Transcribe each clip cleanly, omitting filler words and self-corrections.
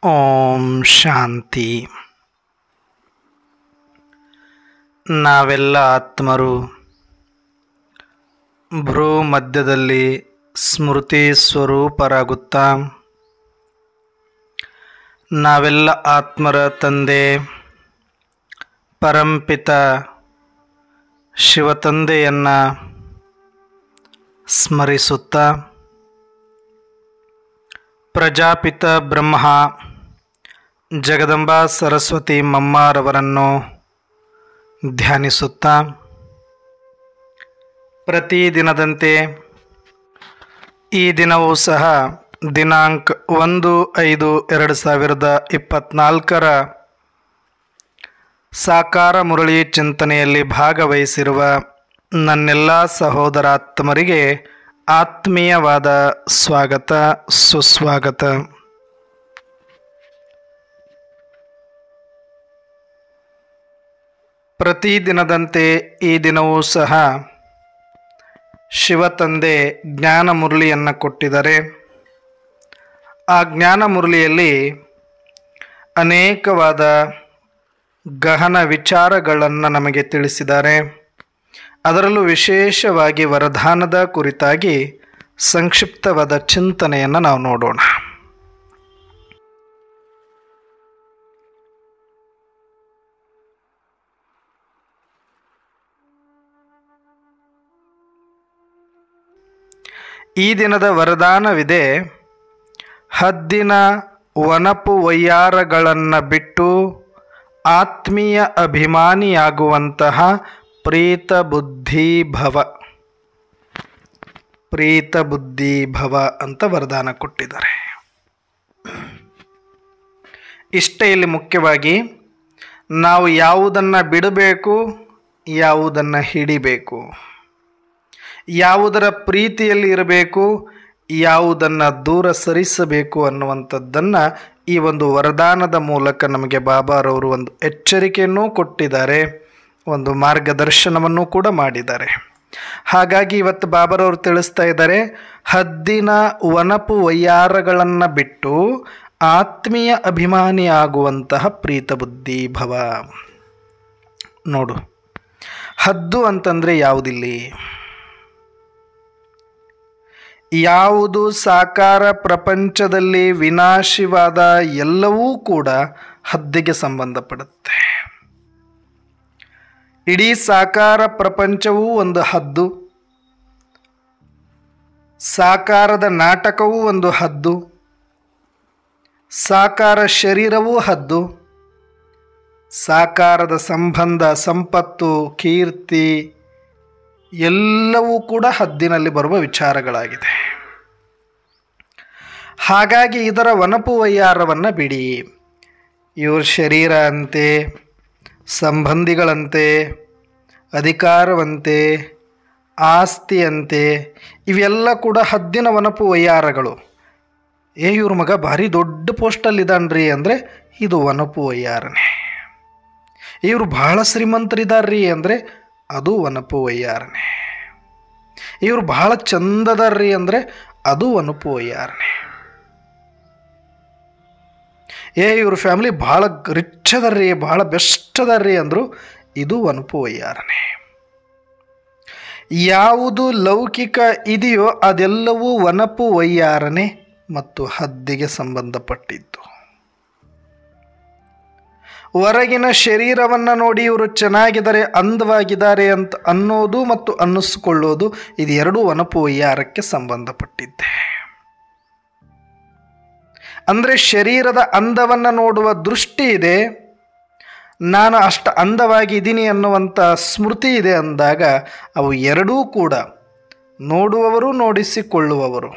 ಓಂ ಶಾಂತಿ. ನಾವೆಲ್ಲ ಆತ್ಮರು ಭ್ರೂ ಮಧ್ಯದಲ್ಲಿ ಸ್ಮೃತಿ ಸ್ವರೂಪರಾಗುತ್ತಾ ನಾವೆಲ್ಲ ಆತ್ಮರ ತಂದೆ ಪರಂಪಿತ ಶಿವತಂದೆಯನ್ನು ಸ್ಮರಿಸುತ್ತಾ ಪ್ರಜಾಪಿತ ಬ್ರಹ್ಮ ಜಗದಂಬಾ ಸರಸ್ವತಿ ಮಮ್ಮಾರವರನ್ನು ಧ್ಯಾನಿಸುತ್ತಾ ಪ್ರತಿದಿನದಂತೆ ಈ ದಿನವೂ ಸಹ ದಿನಾಂಕ 1/5/2024 ಸಾಕಾರ ಮುರಳಿ ಚಿಂತನೆಯಲ್ಲಿ ಭಾಗವಹಿಸಿರುವ ನನ್ನೆಲ್ಲ ಸಹೋದರಾತ್ಮರಿಗೆ ಆತ್ಮೀಯವಾದ ಸ್ವಾಗತ ಸುಸ್ವಾಗತ. ಪ್ರತಿದಿನದಂತೆ ಈ ದಿನವೂ ಸಹ ಶಿವತಂದೆ ಜ್ಞಾನ ಮುರಳಿಯನ್ನು ಕೊಟ್ಟಿದ್ದಾರೆ. ಆ ಜ್ಞಾನ ಮುರಳಿಯಲ್ಲಿ ಅನೇಕವಾದ ಗಹನ ವಿಚಾರಗಳನ್ನು ನಮಗೆ ತಿಳಿಸಿದ್ದಾರೆ. ಅದರಲ್ಲೂ ವಿಶೇಷವಾಗಿ ವರದಾನದ ಕುರಿತಾಗಿ ಸಂಕ್ಷಿಪ್ತವಾದ ಚಿಂತನೆಯನ್ನು ನಾವು ನೋಡೋಣ. ಈ ದಿನದ ವರದಾನವಿದೆ: ಹದ್ದಿನ ವನಪು ವಯ್ಯಾರಗಳನ್ನು ಬಿಟ್ಟು ಆತ್ಮೀಯ ಅಭಿಮಾನಿಯಾಗುವಂತಹ ಪ್ರೀತ ಬುದ್ಧಿ ಭವ ಅಂತ ವರದಾನ ಕೊಟ್ಟಿದ್ದಾರೆ. ಇಷ್ಟೇ ಇಲ್ಲಿ ಮುಖ್ಯವಾಗಿ ನಾವು ಯಾವುದನ್ನು ಬಿಡಬೇಕು, ಯಾವುದನ್ನು ಹಿಡಿಬೇಕು, ಯಾವುದರ ಪ್ರೀತಿಯಲ್ಲಿ ಇರಬೇಕು, ಯಾವುದನ್ನು ದೂರ ಸರಿಸಬೇಕು ಅನ್ನುವಂಥದ್ದನ್ನು ಈ ಒಂದು ವರದಾನದ ಮೂಲಕ ನಮಗೆ ಬಾಬಾರವರು ಒಂದು ಎಚ್ಚರಿಕೆಯನ್ನೂ ಕೊಟ್ಟಿದ್ದಾರೆ, ಒಂದು ಮಾರ್ಗದರ್ಶನವನ್ನು ಕೂಡ ಮಾಡಿದ್ದಾರೆ. ಹಾಗಾಗಿ ಇವತ್ತು ಬಾಬಾರವರು ತಿಳಿಸ್ತಾ ಇದ್ದಾರೆ, ಹದ್ದಿನ ವನಪು ವಯ್ಯಾರಗಳನ್ನು ಬಿಟ್ಟು ಆತ್ಮೀಯ ಅಭಿಮಾನಿ ಆಗುವಂತಹ ಪ್ರೀತ ಬುದ್ಧಿ ಭವ. ನೋಡು, ಹದ್ದು ಅಂತಂದರೆ ಯಾವುದಿಲ್ಲಿ? ಯಾವುದು ಸಾಕಾರ ಪ್ರಪಂಚದಲ್ಲಿ ವಿನಾಶಿವಾದ ಎಲ್ಲವೂ ಕೂಡ ಹದ್ದಿಗೆ ಸಂಬಂಧಪಡುತ್ತೆ. ಇಡೀ ಸಾಕಾರ ಪ್ರಪಂಚವೂ ಒಂದು ಹದ್ದು, ಸಾಕಾರದ ನಾಟಕವೂ ಒಂದು ಹದ್ದು, ಸಾಕಾರ ಶರೀರವೂ ಹದ್ದು, ಸಾಕಾರದ ಸಂಬಂಧ, ಸಂಪತ್ತು, ಕೀರ್ತಿ ಎಲ್ಲವೂ ಕೂಡ ಹದ್ದಿನಲ್ಲಿ ಬರುವ ವಿಚಾರಗಳಾಗಿದೆ. ಹಾಗಾಗಿ ಇದರ ವನಪು ವಯ್ಯಾರವನ್ನು ಬಿಡಿ. ಇವ್ರ ಶರೀರ ಅಂತೆ, ಸಂಬಂಧಿಗಳಂತೆ, ಅಧಿಕಾರವಂತೆ, ಆಸ್ತಿಯಂತೆ, ಇವೆಲ್ಲ ಕೂಡ ಹದ್ದಿನ ವನಪು ವಯ್ಯಾರಗಳು. ಇವ್ರ ಮಗ ಭಾರಿ ದೊಡ್ಡ ಪೋಸ್ಟಲ್ಲಿದ್ದಾನ್ರಿ ಅಂದರೆ ಇದು ವನಪು ವಯ್ಯಾರನೇ. ಇವರು ಭಾಳ ಶ್ರೀಮಂತರಿದ್ದಾರ್ರಿ ಅಂದರೆ ಅದು ವನಪು ವಯ್ಯಾರನೇ. ಇವರು ಭಾಳ ಚಂದದಾರ್ರಿ ಅಂದರೆ ಅದು ವನಪು ವಯ್ಯಾರನೇ. ಇವ್ರ ಫ್ಯಾಮಿಲಿ ಭಾಳ ರಿಚ್ ಅದಾರ್ರಿ, ಭಾಳ ಬೆಸ್ಟ್ ಅದಾರ್ರಿ ಅಂದರು ಇದು ವನಪು ವಯ್ಯಾರನೇ. ಯಾವುದು ಲೌಕಿಕ ಇದೆಯೋ ಅದೆಲ್ಲವೂ ವನಪು ವಯ್ಯಾರನೇ ಮತ್ತು ಹದ್ದಿಗೆ ಸಂಬಂಧಪಟ್ಟಿದ್ದು. ಹೊರಗಿನ ಶರೀರವನ್ನು ನೋಡಿ ಇವರು ಚೆನ್ನಾಗಿದ್ದಾರೆ, ಅಂದವಾಗಿದ್ದಾರೆ ಅಂತ ಅನ್ನೋದು ಮತ್ತು ಅನ್ನಿಸ್ಕೊಳ್ಳೋದು ಇದು ಎರಡೂ ವನಪು ವಯ್ಯಾರಕ್ಕೆ ಸಂಬಂಧಪಟ್ಟಿದ್ದೆ. ಅಂದರೆ ಶರೀರದ ಅಂದವನ್ನು ನೋಡುವ ದೃಷ್ಟಿ ಇದೆ, ನಾನು ಅಷ್ಟು ಅಂದವಾಗಿದ್ದೀನಿ ಅನ್ನುವಂಥ ಸ್ಮೃತಿ ಇದೆ ಅಂದಾಗ ಅವು ಎರಡೂ ಕೂಡ ನೋಡುವವರು ನೋಡಿಸಿಕೊಳ್ಳುವವರು,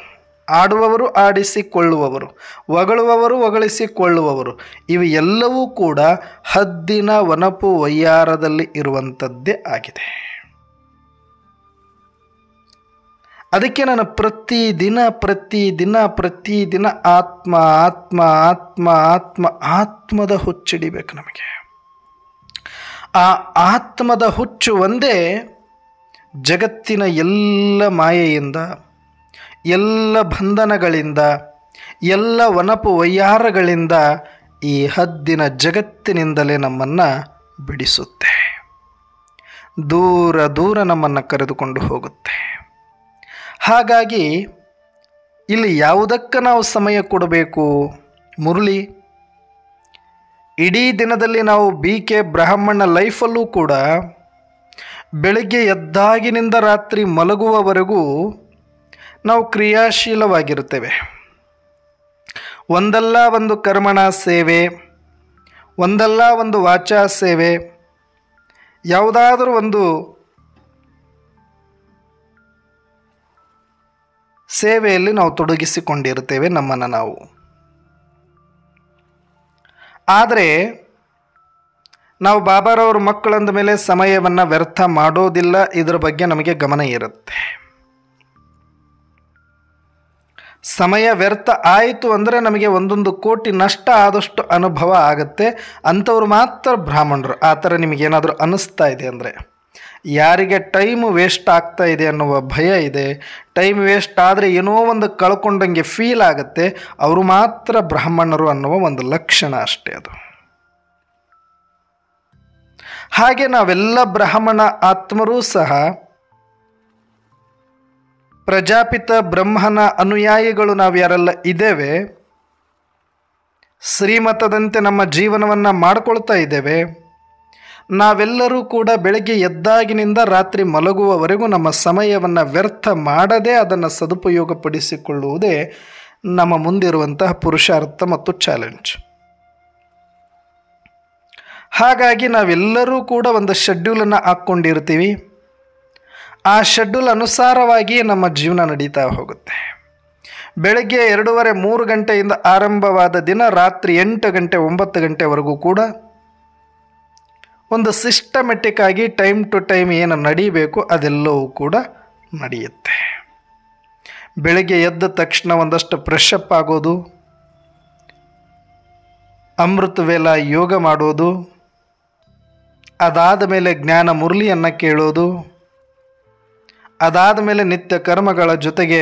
ಆಡುವವರು ಆಡಿಸಿಕೊಳ್ಳುವವರು, ಹೊಗಳುವವರು ಹೊಗಳಿಸಿಕೊಳ್ಳುವವರು, ಇವು ಎಲ್ಲವೂ ಕೂಡ ಹದ್ದಿನ ವನಪು ವಯ್ಯಾರದಲ್ಲಿ ಇರುವಂಥದ್ದೇ ಆಗಿದೆ. ಅದಕ್ಕೆ ನಾನು ಪ್ರತಿದಿನ ಆತ್ಮ ಆತ್ಮ ಆತ್ಮ ಆತ್ಮ ಆತ್ಮದ ಹುಚ್ಚಿಡಿಬೇಕು. ನಮಗೆ ಆ ಆತ್ಮದ ಹುಚ್ಚು ಒಂದೇ ಜಗತ್ತಿನ ಎಲ್ಲ ಮಾಯೆಯಿಂದ, ಎಲ್ಲ ಬಂಧನಗಳಿಂದ, ಎಲ್ಲ ವನಪು ವಯ್ಯಾರಗಳಿಂದ ಈ ಹದ್ದಿನ ಜಗತ್ತಿನಿಂದಲೇ ನಮ್ಮನ್ನು ಬಿಡಿಸುತ್ತೆ, ದೂರ ದೂರ ನಮ್ಮನ್ನು ಕರೆದುಕೊಂಡು ಹೋಗುತ್ತೆ. ಹಾಗಾಗಿ ಇಲ್ಲಿ ಯಾವುದಕ್ಕೆ ನಾವು ಸಮಯ ಕೊಡಬೇಕು? ಮುರಳಿ, ಇಡೀ ದಿನದಲ್ಲಿ ನಾವು BK ಬ್ರಾಹ್ಮಣ ಲೈಫಲ್ಲೂ ಕೂಡ ಬೆಳಗ್ಗೆ ಎದ್ದಾಗಿನಿಂದ ರಾತ್ರಿ ಮಲಗುವವರೆಗೂ ನಾವು ಕ್ರಿಯಾಶೀಲವಾಗಿರುತ್ತೇವೆ. ಒಂದಲ್ಲ ಒಂದು ಕರ್ಮಣ ಸೇವೆ, ಒಂದಲ್ಲ ಒಂದು ವಾಚಾ ಸೇವೆ, ಯಾವುದಾದರೂ ಒಂದು ಸೇವೆಯಲ್ಲಿ ನಾವು ತೊಡಗಿಸಿಕೊಂಡಿರುತ್ತೇವೆ ನಮ್ಮನ್ನು ನಾವು. ಆದರೆ ನಾವು ಬಾಬಾರವ್ರ ಮಕ್ಕಳಂದ ಮೇಲೆ ಸಮಯವನ್ನು ವ್ಯರ್ಥ ಮಾಡೋದಿಲ್ಲ, ಇದರ ಬಗ್ಗೆ ನಮಗೆ ಗಮನ ಇರುತ್ತೆ. ಸಮಯ ವ್ಯರ್ಥ ಆಯಿತು ಅಂದರೆ ನಮಗೆ 1 ಕೋಟಿ ನಷ್ಟ ಆದಷ್ಟು ಅನುಭವ ಆಗುತ್ತೆ. ಅಂಥವ್ರು ಮಾತ್ರ ಬ್ರಾಹ್ಮಣರು. ಆ ಥರ ನಿಮಗೇನಾದರೂ ಅನ್ನಿಸ್ತಾ ಇದೆ ಅಂದರೆ, ಯಾರಿಗೆ ಟೈಮ್ ವೇಸ್ಟ್ ಆಗ್ತಾ ಇದೆ ಅನ್ನುವ ಭಯ ಇದೆ, ಟೈಮ್ ವೇಸ್ಟ್ ಆದರೆ ಏನೋ ಒಂದು ಕಳ್ಕೊಂಡಂಗೆ ಫೀಲ್ ಆಗುತ್ತೆ, ಅವರು ಮಾತ್ರ ಬ್ರಾಹ್ಮಣರು ಅನ್ನುವ ಒಂದು ಲಕ್ಷಣ ಅಷ್ಟೇ ಅದು. ಹಾಗೆ ನಾವೆಲ್ಲ ಬ್ರಾಹ್ಮಣ ಆತ್ಮರೂ ಸಹ ಪ್ರಜಾಪಿತ ಬ್ರಹ್ಮನ ಅನುಯಾಯಿಗಳು ನಾವು ಯಾರೆಲ್ಲ ಇದ್ದೇವೆ, ಶ್ರೀಮತದಂತೆ ನಮ್ಮ ಜೀವನವನ್ನು ಮಾಡಿಕೊಳ್ತಾ ಇದ್ದೇವೆ. ನಾವೆಲ್ಲರೂ ಕೂಡ ಬೆಳಗ್ಗೆ ಎದ್ದಾಗಿನಿಂದ ರಾತ್ರಿ ಮಲಗುವವರೆಗೂ ನಮ್ಮ ಸಮಯವನ್ನು ವ್ಯರ್ಥ ಮಾಡದೆ ಅದನ್ನು ಸದುಪಯೋಗಪಡಿಸಿಕೊಳ್ಳುವುದೇ ನಮ್ಮ ಮುಂದಿರುವಂತಹ ಪುರುಷಾರ್ಥ ಮತ್ತು ಚಾಲೆಂಜ್. ಹಾಗಾಗಿ ನಾವೆಲ್ಲರೂ ಕೂಡ ಒಂದು ಶೆಡ್ಯೂಲನ್ನು ಹಾಕ್ಕೊಂಡಿರ್ತೀವಿ. ಆ ಶೆಡ್ಯೂಲ್ ಅನುಸಾರವಾಗಿ ನಮ್ಮ ಜೀವನ ನಡೀತಾ ಹೋಗುತ್ತೆ. ಬೆಳಗ್ಗೆ 2:30-3 ಗಂಟೆಯಿಂದ ಆರಂಭವಾದ ದಿನ ರಾತ್ರಿ 8 ಗಂಟೆ 9 ಗಂಟೆವರೆಗೂ ಕೂಡ ಒಂದು ಸಿಸ್ಟಮೆಟಿಕ್ ಆಗಿ ಟೈಮ್ ಟು ಟೈಮ್ ಏನು ನಡೀಬೇಕು ಅದೆಲ್ಲವೂ ಕೂಡ ನಡೆಯುತ್ತೆ. ಬೆಳಗ್ಗೆ ಎದ್ದ ತಕ್ಷಣ ಒಂದಷ್ಟು ಫ್ರೆಶ್ ಅಪ್ ಆಗೋದು, ಅಮೃತ ವೇಳ ಯೋಗ ಮಾಡೋದು, ಅದಾದ ಮೇಲೆ ಜ್ಞಾನ ಮುರಳಿಯನ್ನು ಕೇಳೋದು, ಅದಾದ ಮೇಲೆ ನಿತ್ಯ ಕರ್ಮಗಳ ಜೊತೆಗೆ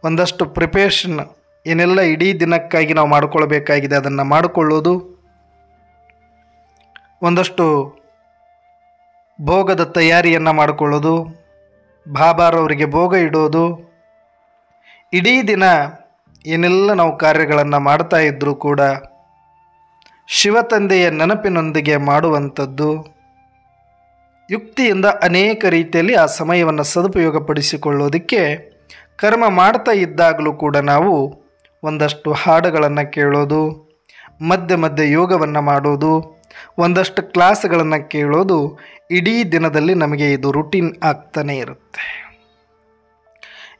ಒಂದಷ್ಟು ಪ್ರಿಪೇರೇಷನ್ ಏನೆಲ್ಲ ಇಡೀ ದಿನಕ್ಕಾಗಿ ನಾವು ಮಾಡಿಕೊಳ್ಬೇಕಾಗಿದೆ ಅದನ್ನು ಮಾಡಿಕೊಳ್ಳೋದು, ಒಂದಷ್ಟು ಭೋಗದ ತಯಾರಿಯನ್ನು ಮಾಡಿಕೊಳ್ಳೋದು, ಬಾಬಾರವರಿಗೆ ಭೋಗ ಇಡೋದು. ಇಡೀ ದಿನ ಏನೆಲ್ಲ ನಾವು ಕಾರ್ಯಗಳನ್ನು ಮಾಡ್ತಾ ಇದ್ದರೂ ಕೂಡ ಶಿವತಂದೆಯ ನೆನಪಿನೊಂದಿಗೆ ಮಾಡುವಂಥದ್ದು, ಯುಕ್ತಿಯಿಂದ ಅನೇಕ ರೀತಿಯಲ್ಲಿ ಆ ಸಮಯವನ್ನು ಸದುಪಯೋಗಪಡಿಸಿಕೊಳ್ಳೋದಕ್ಕೆ ಕರ್ಮ ಮಾಡ್ತಾ ಇದ್ದಾಗಲೂ ಕೂಡ ನಾವು ಒಂದಷ್ಟು ಹಾಡುಗಳನ್ನು ಕೇಳೋದು, ಮಧ್ಯೆ ಮಧ್ಯೆ ಯೋಗವನ್ನು ಮಾಡೋದು, ಒಂದಷ್ಟು ಕ್ಲಾಸ್ಗಳನ್ನು ಕೇಳೋದು ಇಡೀ ದಿನದಲ್ಲಿ ನಮಗೆ ಇದು ರುಟೀನ್ ಆಗ್ತಾನೇ ಇರುತ್ತೆ.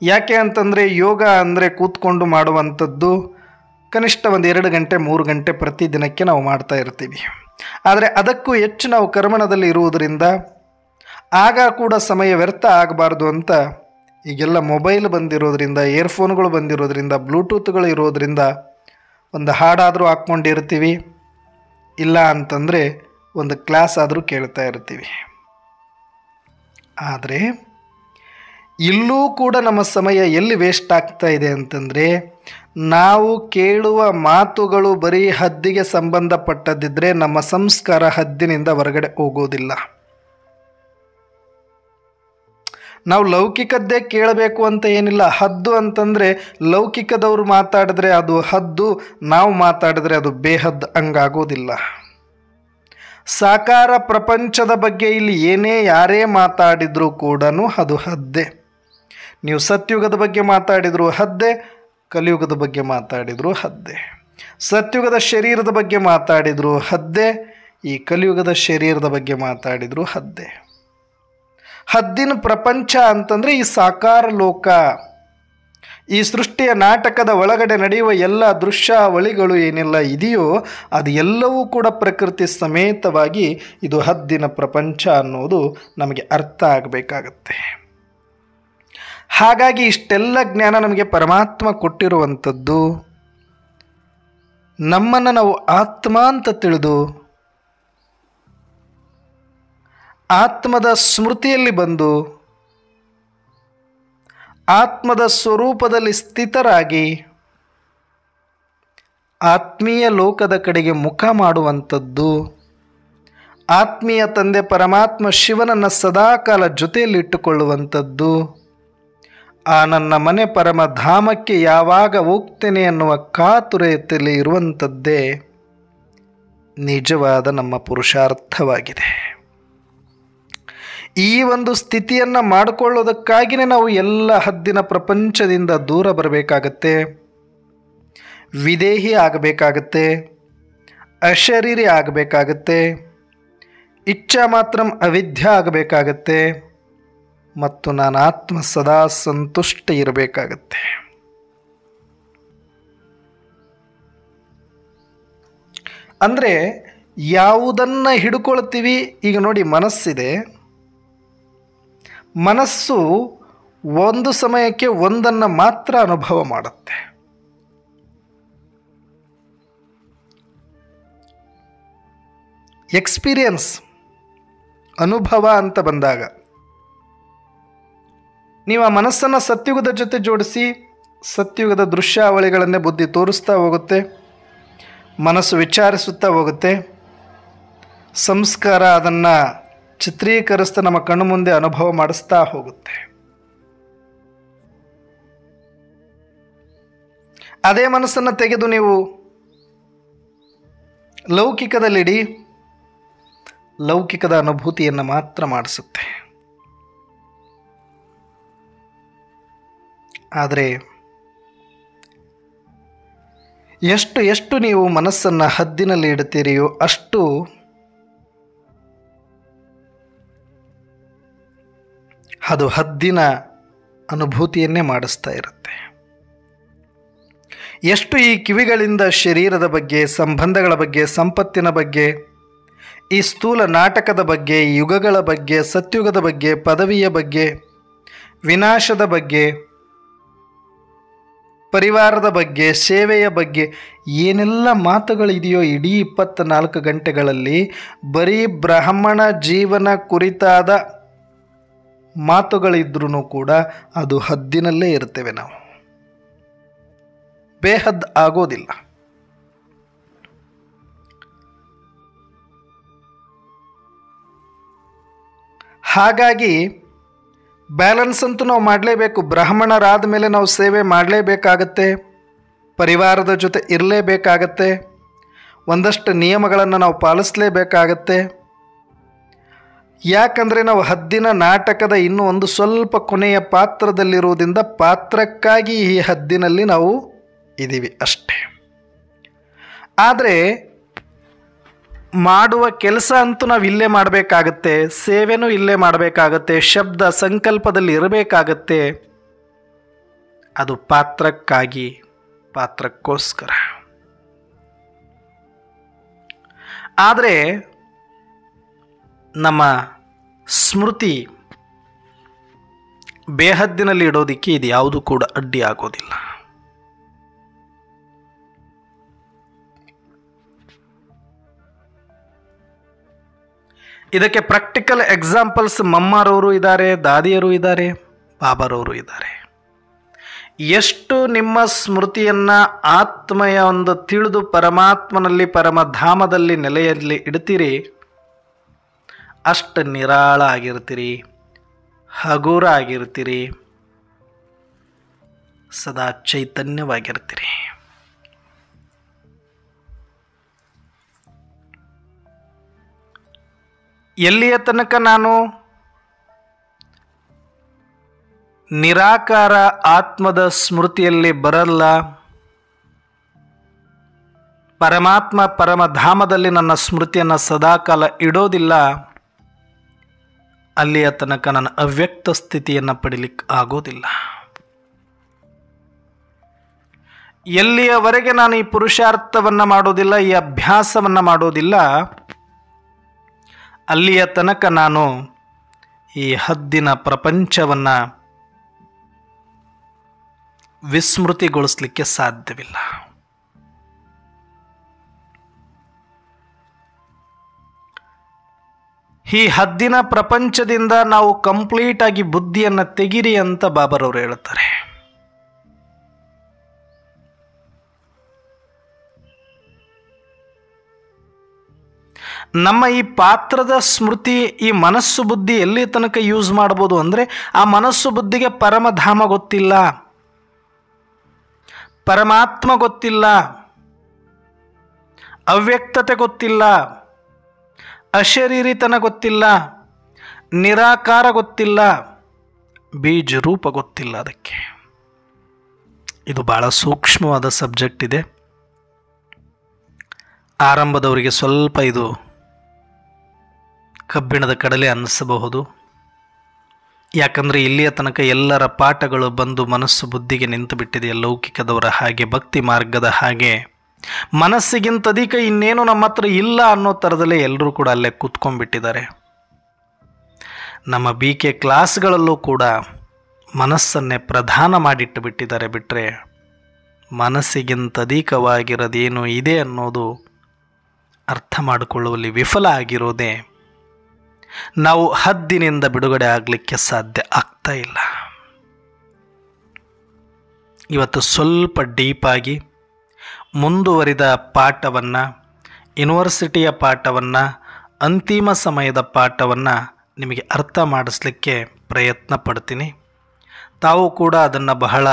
ಯಾಕೆ ಅಂತಂದರೆ ಯೋಗ ಅಂದರೆ ಕೂತ್ಕೊಂಡು ಮಾಡುವಂಥದ್ದು ಕನಿಷ್ಠ 2 ಗಂಟೆ 3 ಗಂಟೆ ಪ್ರತಿದಿನಕ್ಕೆ ನಾವು ಮಾಡ್ತಾ ಇರ್ತೀವಿ. ಆದರೆ ಅದಕ್ಕೂ ಹೆಚ್ಚು ನಾವು ಕರ್ಮಣದಲ್ಲಿ ಇರುವುದರಿಂದ ಆಗ ಕೂಡ ಸಮಯ ವ್ಯರ್ಥ ಆಗಬಾರ್ದು ಅಂತ ಈಗೆಲ್ಲ ಮೊಬೈಲ್ ಬಂದಿರೋದ್ರಿಂದ, ಇಯರ್ಫೋನ್ಗಳು ಬಂದಿರೋದ್ರಿಂದ, ಬ್ಲೂಟೂತ್ಗಳು ಇರೋದ್ರಿಂದ ಒಂದು ಹಾಡಾದರೂ ಹಾಕ್ಕೊಂಡಿರ್ತೀವಿ, ಇಲ್ಲ ಅಂತಂದರೆ ಒಂದು ಕ್ಲಾಸ್ ಆದರೂ ಕೇಳ್ತಾ ಇರ್ತೀವಿ. ಆದರೆ ಇಲ್ಲೂ ಕೂಡ ನಮ್ಮ ಸಮಯ ಎಲ್ಲಿ ವೇಸ್ಟ್ ಆಗ್ತಾ ಇದೆ ಅಂತಂದರೆ, ನಾವು ಕೇಳುವ ಮಾತುಗಳು ಬರೀ ಹದ್ದಿಗೆ ಸಂಬಂಧಪಟ್ಟದ್ದಿದ್ದರೆ ನಮ್ಮ ಸಂಸ್ಕಾರ ಹದ್ದಿನಿಂದ ಹೊರಗಡೆ ಹೋಗೋದಿಲ್ಲ. ನಾವು ಲೌಕಿಕದ್ದೇ ಕೇಳಬೇಕು ಅಂತ ಏನಿಲ್ಲ. ಹದ್ದು ಅಂತಂದರೆ ಲೌಕಿಕದವರು ಮಾತಾಡಿದ್ರೆ ಅದು ಹದ್ದು, ನಾವು ಮಾತಾಡಿದ್ರೆ ಅದು ಬೇಹದ್ದು, ಹಂಗಾಗೋದಿಲ್ಲ. ಸಾಕಾರ ಪ್ರಪಂಚದ ಬಗ್ಗೆ ಇಲ್ಲಿ ಏನೇ ಯಾರೇ ಮಾತಾಡಿದರೂ ಕೂಡ ಅದು ಹದ್ದೇ. ನೀವು ಸತ್ಯುಗದ ಬಗ್ಗೆ ಮಾತಾಡಿದರೂ ಹದ್ದೇ, ಕಲಿಯುಗದ ಬಗ್ಗೆ ಮಾತಾಡಿದರೂ ಹದ್ದೇ. ಸತ್ಯುಗದ ಶರೀರದ ಬಗ್ಗೆ ಮಾತಾಡಿದರೂ ಹದ್ದೇ, ಈ ಕಲಿಯುಗದ ಶರೀರದ ಬಗ್ಗೆ ಮಾತಾಡಿದರೂ ಹದ್ದೇ. ಹದ್ದಿನ ಪ್ರಪಂಚ ಅಂತಂದರೆ ಈ ಸಾಕಾರ ಲೋಕ, ಈ ಸೃಷ್ಟಿಯ ನಾಟಕದ ಒಳಗಡೆ ನಡೆಯುವ ಎಲ್ಲ ದೃಶ್ಯಾವಳಿಗಳು ಏನೆಲ್ಲ ಇದೆಯೋ ಅದು ಎಲ್ಲವೂ ಕೂಡ ಪ್ರಕೃತಿ ಸಮೇತವಾಗಿ ಇದು ಹದ್ದಿನ ಪ್ರಪಂಚ ಅನ್ನೋದು ನಮಗೆ ಅರ್ಥ ಆಗಬೇಕಾಗತ್ತೆ. ಹಾಗಾಗಿ ಇಷ್ಟೆಲ್ಲ ಜ್ಞಾನ ನಮಗೆ ಪರಮಾತ್ಮ ಕೊಟ್ಟಿರುವಂಥದ್ದು ನಮ್ಮನ್ನು ನಾವು ಆತ್ಮ ಅಂತ ತಿಳಿದು ಆತ್ಮದ ಸ್ಮೃತಿಯಲ್ಲಿ ಬಂದು ಆತ್ಮದ ಸ್ವರೂಪದಲ್ಲಿ ಸ್ಥಿತರಾಗಿ ಆತ್ಮೀಯ ಲೋಕದ ಕಡೆಗೆ ಮುಖ ಮಾಡುವಂಥದ್ದು. ಆತ್ಮೀಯ ತಂದೆ ಪರಮಾತ್ಮ ಶಿವನನ್ನು ಸದಾಕಾಲ ಜೊತೆಯಲ್ಲಿಟ್ಟುಕೊಳ್ಳುವಂಥದ್ದು. ಆ ನನ್ನ ಮನೆ ಪರಮಧಾಮಕ್ಕೆ ಯಾವಾಗ ಹೋಗ್ತೇನೆ ಅನ್ನುವ ಕಾತುರತೆಯಲ್ಲಿ ಇರುವಂಥದ್ದೇ ನಿಜವಾದ ನಮ್ಮ ಪುರುಷಾರ್ಥವಾಗಿದೆ. ಈ ಒಂದು ಸ್ಥಿತಿಯನ್ನು ಮಾಡಿಕೊಳ್ಳೋದಕ್ಕಾಗಿಯೇ ನಾವು ಎಲ್ಲ ಹದ್ದಿನ ಪ್ರಪಂಚದಿಂದ ದೂರ ಬರಬೇಕಾಗತ್ತೆ, ವಿದೇಹಿ ಆಗಬೇಕಾಗತ್ತೆ, ಅಶರೀರಿ ಆಗಬೇಕಾಗತ್ತೆ, ಇಚ್ಛಾ ಮಾತ್ರಂ ಅವಿದ್ಯ ಆಗಬೇಕಾಗತ್ತೆ ಮತ್ತು ನಾನು ಆತ್ಮ ಸದಾ ಸಂತುಷ್ಟ ಇರಬೇಕಾಗತ್ತೆ. ಅಂದರೆ ಯಾವುದನ್ನು ಹಿಡ್ಕೊಳ್ತೀವಿ, ಈಗ ನೋಡಿ ಮನಸ್ಸಿದೆ, ಮನಸ್ಸು ಒಂದು ಸಮಯಕ್ಕೆ ಒಂದನ್ನು ಮಾತ್ರ ಅನುಭವ ಮಾಡುತ್ತೆ. ಎಕ್ಸ್ಪೀರಿಯನ್ಸ್, ಅನುಭವ ಅಂತ ಬಂದಾಗ ನೀವು ಆ ಮನಸ್ಸನ್ನು ಸತ್ಯುಗದ ಜೊತೆ ಜೋಡಿಸಿ ಸತ್ಯುಗದ ದೃಶ್ಯಾವಳಿಗಳನ್ನೇ ಬುದ್ಧಿ ತೋರಿಸ್ತಾ ಹೋಗುತ್ತೆ, ಮನಸ್ಸು ವಿಚಾರಿಸುತ್ತಾ ಹೋಗುತ್ತೆ, ಸಂಸ್ಕಾರ ಅದನ್ನು ಚಿತ್ರೀಕರಿಸ್ತಾ ನಮ್ಮ ಕಣ್ಣು ಮುಂದೆ ಅನುಭವ ಮಾಡಿಸ್ತಾ ಹೋಗುತ್ತೆ. ಅದೇ ಮನಸ್ಸನ್ನು ತೆಗೆದು ನೀವು ಲೌಕಿಕದಲ್ಲಿಡಿ, ಲೌಕಿಕದ ಅನುಭೂತಿಯನ್ನು ಮಾತ್ರ ಮಾಡಿಸುತ್ತೆ. ಆದರೆ ಎಷ್ಟು ನೀವು ಮನಸ್ಸನ್ನು ಹದ್ದಿನಲ್ಲಿ ಇಡ್ತೀರಿಯೋ ಅಷ್ಟು ಅದು ಹದ್ದಿನ ಅನುಭೂತಿಯನ್ನೇ ಮಾಡಿಸ್ತಾ ಇರುತ್ತೆ. ಎಷ್ಟು ಈ ಕಿವಿಗಳಿಂದ ಶರೀರದ ಬಗ್ಗೆ, ಸಂಬಂಧಗಳ ಬಗ್ಗೆ, ಸಂಪತ್ತಿನ ಬಗ್ಗೆ, ಈ ಸ್ಥೂಲ ನಾಟಕದ ಬಗ್ಗೆ, ಯುಗಗಳ ಬಗ್ಗೆ, ಸತ್ಯುಗದ ಬಗ್ಗೆ, ಪದವಿಯ ಬಗ್ಗೆ, ವಿನಾಶದ ಬಗ್ಗೆ, ಪರಿವಾರದ ಬಗ್ಗೆ, ಸೇವೆಯ ಬಗ್ಗೆ ಏನೆಲ್ಲ ಮಾತುಗಳಿದೆಯೋ ಇಡೀ 24 ಗಂಟೆಗಳಲ್ಲಿ ಬರೀ ಬ್ರಾಹ್ಮಣ ಜೀವನ ಕುರಿತಾದ ಮಾತುಗಳಿದ್ರೂ ಕೂಡ ಅದು ಹದ್ದಿನಲ್ಲೇ ಇರ್ತೇವೆ. ನಾವು ಬೇಹದ್ ಆಗೋದಿಲ್ಲ. ಹಾಗಾಗಿ ಬ್ಯಾಲೆನ್ಸ್ ಅಂತೂ ನಾವು ಮಾಡಲೇಬೇಕು. ಬ್ರಾಹ್ಮಣರಾದ ಮೇಲೆ ನಾವು ಸೇವೆ ಮಾಡಲೇಬೇಕಾಗತ್ತೆ, ಪರಿವಾರದ ಜೊತೆ ಇರಲೇಬೇಕಾಗತ್ತೆ, ಒಂದಷ್ಟು ನಿಯಮಗಳನ್ನು ನಾವು ಪಾಲಿಸಲೇಬೇಕಾಗತ್ತೆ. ಯಾಕಂದರೆ ನಾವು ಹದ್ದಿನ ನಾಟಕದ ಇನ್ನೂ ಒಂದು ಸ್ವಲ್ಪ ಕೊನೆಯ ಪಾತ್ರದಲ್ಲಿರುವುದರಿಂದ ಪಾತ್ರಕ್ಕಾಗಿ ಈ ಹದ್ದಿನಲ್ಲಿ ನಾವು ಇದ್ದೀವಿ ಅಷ್ಟೇ. ಆದರೆ ಮಾಡುವ ಕೆಲಸ ಅಂತೂ ನಾವು ಇಲ್ಲೇ ಮಾಡಬೇಕಾಗತ್ತೆ, ಸೇವೆನೂ ಇಲ್ಲೇ ಮಾಡಬೇಕಾಗತ್ತೆ, ಶಬ್ದ ಸಂಕಲ್ಪದಲ್ಲಿ ಇರಬೇಕಾಗತ್ತೆ. ಅದು ಪಾತ್ರಕ್ಕಾಗಿ, ಪಾತ್ರಕ್ಕೋಸ್ಕರ. ಆದರೆ ನಮ್ಮ ಸ್ಮೃತಿ ಬೇಹದ್ದಿನಲ್ಲಿ ಇಡೋದಕ್ಕೆ ಇದು ಯಾವುದು ಕೂಡ ಅಡ್ಡಿ ಆಗೋದಿಲ್ಲ. ಇದಕ್ಕೆ ಪ್ರಾಕ್ಟಿಕಲ್ ಎಕ್ಸಾಂಪಲ್ಸ್ ಮಮ್ಮಾರವರು ಇದ್ದಾರೆ, ದಾದಿಯರು ಇದ್ದಾರೆ, ಬಾಬಾರವರು ಇದ್ದಾರೆ. ಎಷ್ಟು ನಿಮ್ಮ ಸ್ಮೃತಿಯನ್ನು ಆತ್ಮಯ ಒಂದು ತಿಳಿದು ಪರಮಾತ್ಮನಲ್ಲಿ ಪರಮಧಾಮದಲ್ಲಿ ನೆಲೆಯಲ್ಲಿ ಇಡ್ತೀರಿ ಅಷ್ಟು ನಿರಾಳ ಆಗಿರ್ತೀರಿ, ಹಗುರ ಆಗಿರ್ತೀರಿ, ಸದಾ ಚೈತನ್ಯವಾಗಿರ್ತೀರಿ. ಎಲ್ಲಿಯ ತನಕ ನಾನು ನಿರಾಕಾರ ಆತ್ಮದ ಸ್ಮೃತಿಯಲ್ಲಿ ಬರಲ್ಲ, ಪರಮಾತ್ಮ ಪರಮಧಾಮದಲ್ಲಿ ನನ್ನ ಸ್ಮೃತಿಯನ್ನು ಸದಾಕಾಲ ಇಡೋದಿಲ್ಲ, ಅಲ್ಲಿಯ ತನಕ ನನ್ನ ಅವ್ಯಕ್ತ ಸ್ಥಿತಿಯನ್ನು ಪಡಿಲಿಕ್ಕೆ ಆಗೋದಿಲ್ಲ. ಎಲ್ಲಿಯವರೆಗೆ ನಾನು ಈ ಪುರುಷಾರ್ಥವನ್ನು ಮಾಡೋದಿಲ್ಲ, ಈ ಅಭ್ಯಾಸವನ್ನು ಮಾಡೋದಿಲ್ಲ, ಅಲ್ಲಿಯ ತನಕ ನಾನು ಈ ಹದ್ದಿನ ಪ್ರಪಂಚವನ್ನು ವಿಸ್ಮೃತಿಗೊಳಿಸಲಿಕ್ಕೆ ಸಾಧ್ಯವಿಲ್ಲ. ಈ ಹದ್ದಿನ ಪ್ರಪಂಚದಿಂದ ನಾವು ಕಂಪ್ಲೀಟ್ ಆಗಿ ಬುದ್ಧಿಯನ್ನು ತೆಗಿರಿ ಅಂತ ಬಾಬರವರು ಹೇಳ್ತಾರೆ. ನಮ್ಮ ಈ ಪಾತ್ರದ ಸ್ಮೃತಿ, ಈ ಮನಸ್ಸು ಬುದ್ಧಿ ಎಲ್ಲಿ ತನಕ ಯೂಸ್ ಮಾಡ್ಬೋದು ಅಂದರೆ, ಆ ಮನಸ್ಸು ಬುದ್ಧಿಗೆ ಪರಮಧಾಮ ಗೊತ್ತಿಲ್ಲ, ಪರಮಾತ್ಮ ಗೊತ್ತಿಲ್ಲ, ಅವ್ಯಕ್ತತೆ ಗೊತ್ತಿಲ್ಲ, ಅಶರೀರಿತನ ಗೊತ್ತಿಲ್ಲ, ನಿರಾಕಾರ ಗೊತ್ತಿಲ್ಲ, ಬೀಜ ರೂಪ ಗೊತ್ತಿಲ್ಲ. ಅದಕ್ಕೆ ಇದು ಬಹಳ ಸೂಕ್ಷ್ಮವಾದ ಸಬ್ಜೆಕ್ಟ್ ಇದೆ. ಆರಂಭದವರಿಗೆ ಸ್ವಲ್ಪ ಇದು ಕಬ್ಬಿಣದ ಕಡಲೆ ಅನ್ನಿಸಬಹುದು. ಯಾಕಂದರೆ ಇಲ್ಲಿಯ ತನಕ ಎಲ್ಲರ ಪಾಠಗಳು ಬಂದು ಮನಸ್ಸು ಬುದ್ಧಿಗೆ ನಿಂತು ಬಿಟ್ಟಿದೆ. ಲೌಕಿಕದವರ ಹಾಗೆ, ಭಕ್ತಿ ಮಾರ್ಗದ ಹಾಗೆ ಮನಸ್ಸಿಗಿಂತ ಅಧಿಕ ಇನ್ನೇನು ನಮ್ಮ ಹತ್ರ ಇಲ್ಲ ಅನ್ನೋ ಥರದಲ್ಲೇ ಎಲ್ಲರೂ ಕೂಡ ಅಲ್ಲೇ ಕೂತ್ಕೊಂಡ್ಬಿಟ್ಟಿದ್ದಾರೆ. ನಮ್ಮ BK ಕ್ಲಾಸ್ಗಳಲ್ಲೂ ಕೂಡ ಮನಸ್ಸನ್ನೇ ಪ್ರಧಾನ ಮಾಡಿಟ್ಟು ಬಿಟ್ಟಿದ್ದಾರೆ. ಬಿಟ್ಟರೆ ಮನಸ್ಸಿಗಿಂತ ಅಧಿಕವಾಗಿರೋದೇನು ಇದೆ ಅನ್ನೋದು ಅರ್ಥ ಮಾಡಿಕೊಳ್ಳುವಲ್ಲಿ ವಿಫಲ ಆಗಿರೋದೇ ನಾವು ಹದ್ದಿನಿಂದ ಬಿಡುಗಡೆ ಆಗಲಿಕ್ಕೆ ಸಾಧ್ಯ ಆಗ್ತಾ ಇಲ್ಲ. ಇವತ್ತು ಸ್ವಲ್ಪ ಡೀಪಾಗಿ ಮುಂದುವರಿದ ಪಾಠವನ್ನು, ಯೂನಿವರ್ಸಿಟಿಯ ಪಾಠವನ್ನು, ಅಂತಿಮ ಸಮಯದ ಪಾಠವನ್ನು ನಿಮಗೆ ಅರ್ಥ ಮಾಡಿಸ್ಲಿಕ್ಕೆ ಪ್ರಯತ್ನ ಪಡ್ತೀನಿ. ತಾವು ಕೂಡ ಅದನ್ನು ಬಹಳ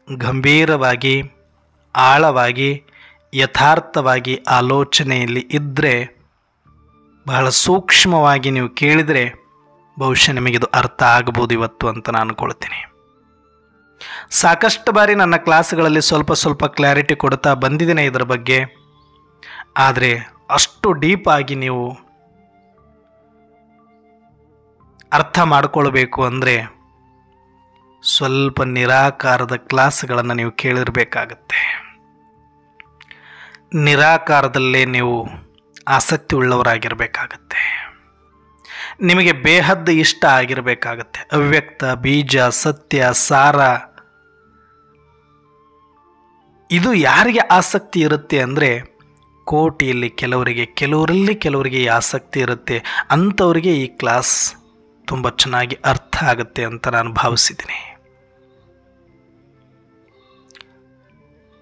ಗಂಭೀರವಾಗಿ, ಆಳವಾಗಿ, ಯಥಾರ್ಥವಾಗಿ ಆಲೋಚನೆಯಲ್ಲಿ ಇದ್ದರೆ, ಬಹಳ ಸೂಕ್ಷ್ಮವಾಗಿ ನೀವು ಕೇಳಿದರೆ ಬಹುಶಃ ನಿಮಗಿದು ಅರ್ಥ ಆಗ್ಬೋದು ಇವತ್ತು ಅಂತ ನಾನು ಅಂದ್ಕೊಳ್ತೀನಿ. ಸಾಕಷ್ಟು ಬಾರಿ ನನ್ನ ಕ್ಲಾಸ್ಗಳಲ್ಲಿ ಸ್ವಲ್ಪ ಸ್ವಲ್ಪ ಕ್ಲಾರಿಟಿ ಕೊಡ್ತಾ ಬಂದಿದ್ದೇನೆ ಇದರ ಬಗ್ಗೆ. ಆದರೆ ಅಷ್ಟು ಡೀಪಾಗಿ ನೀವು ಅರ್ಥ ಮಾಡಿಕೊಳ್ಬೇಕು ಅಂದರೆ ಸ್ವಲ್ಪ ನಿರಾಕಾರದ ಕ್ಲಾಸ್ಗಳನ್ನು ನೀವು ಕೇಳಿರಬೇಕಾಗತ್ತೆ. ನಿರಾಕಾರದಲ್ಲೇ ನೀವು ಆಸಕ್ತಿ ಉಳ್ಳವರಾಗಿರಬೇಕಾಗತ್ತೆ. ನಿಮಗೆ ಬೇಹದ್ದು ಇಷ್ಟ ಆಗಿರಬೇಕಾಗತ್ತೆ. ಅವ್ಯಕ್ತ, ಬೀಜ, ಸತ್ಯ, ಸಾರ, ಇದು ಯಾರಿಗೆ ಆಸಕ್ತಿ ಇರುತ್ತೆ ಅಂದರೆ, ಕೋಟಿಯಲ್ಲಿ ಕೆಲವರಲ್ಲಿ ಕೆಲವರಿಗೆ ಈ ಆಸಕ್ತಿ ಇರುತ್ತೆ. ಅಂಥವರಿಗೆ ಈ ಕ್ಲಾಸ್ ತುಂಬ ಚೆನ್ನಾಗಿ ಅರ್ಥ ಆಗುತ್ತೆ ಅಂತ ನಾನು ಭಾವಿಸಿದ್ದೀನಿ.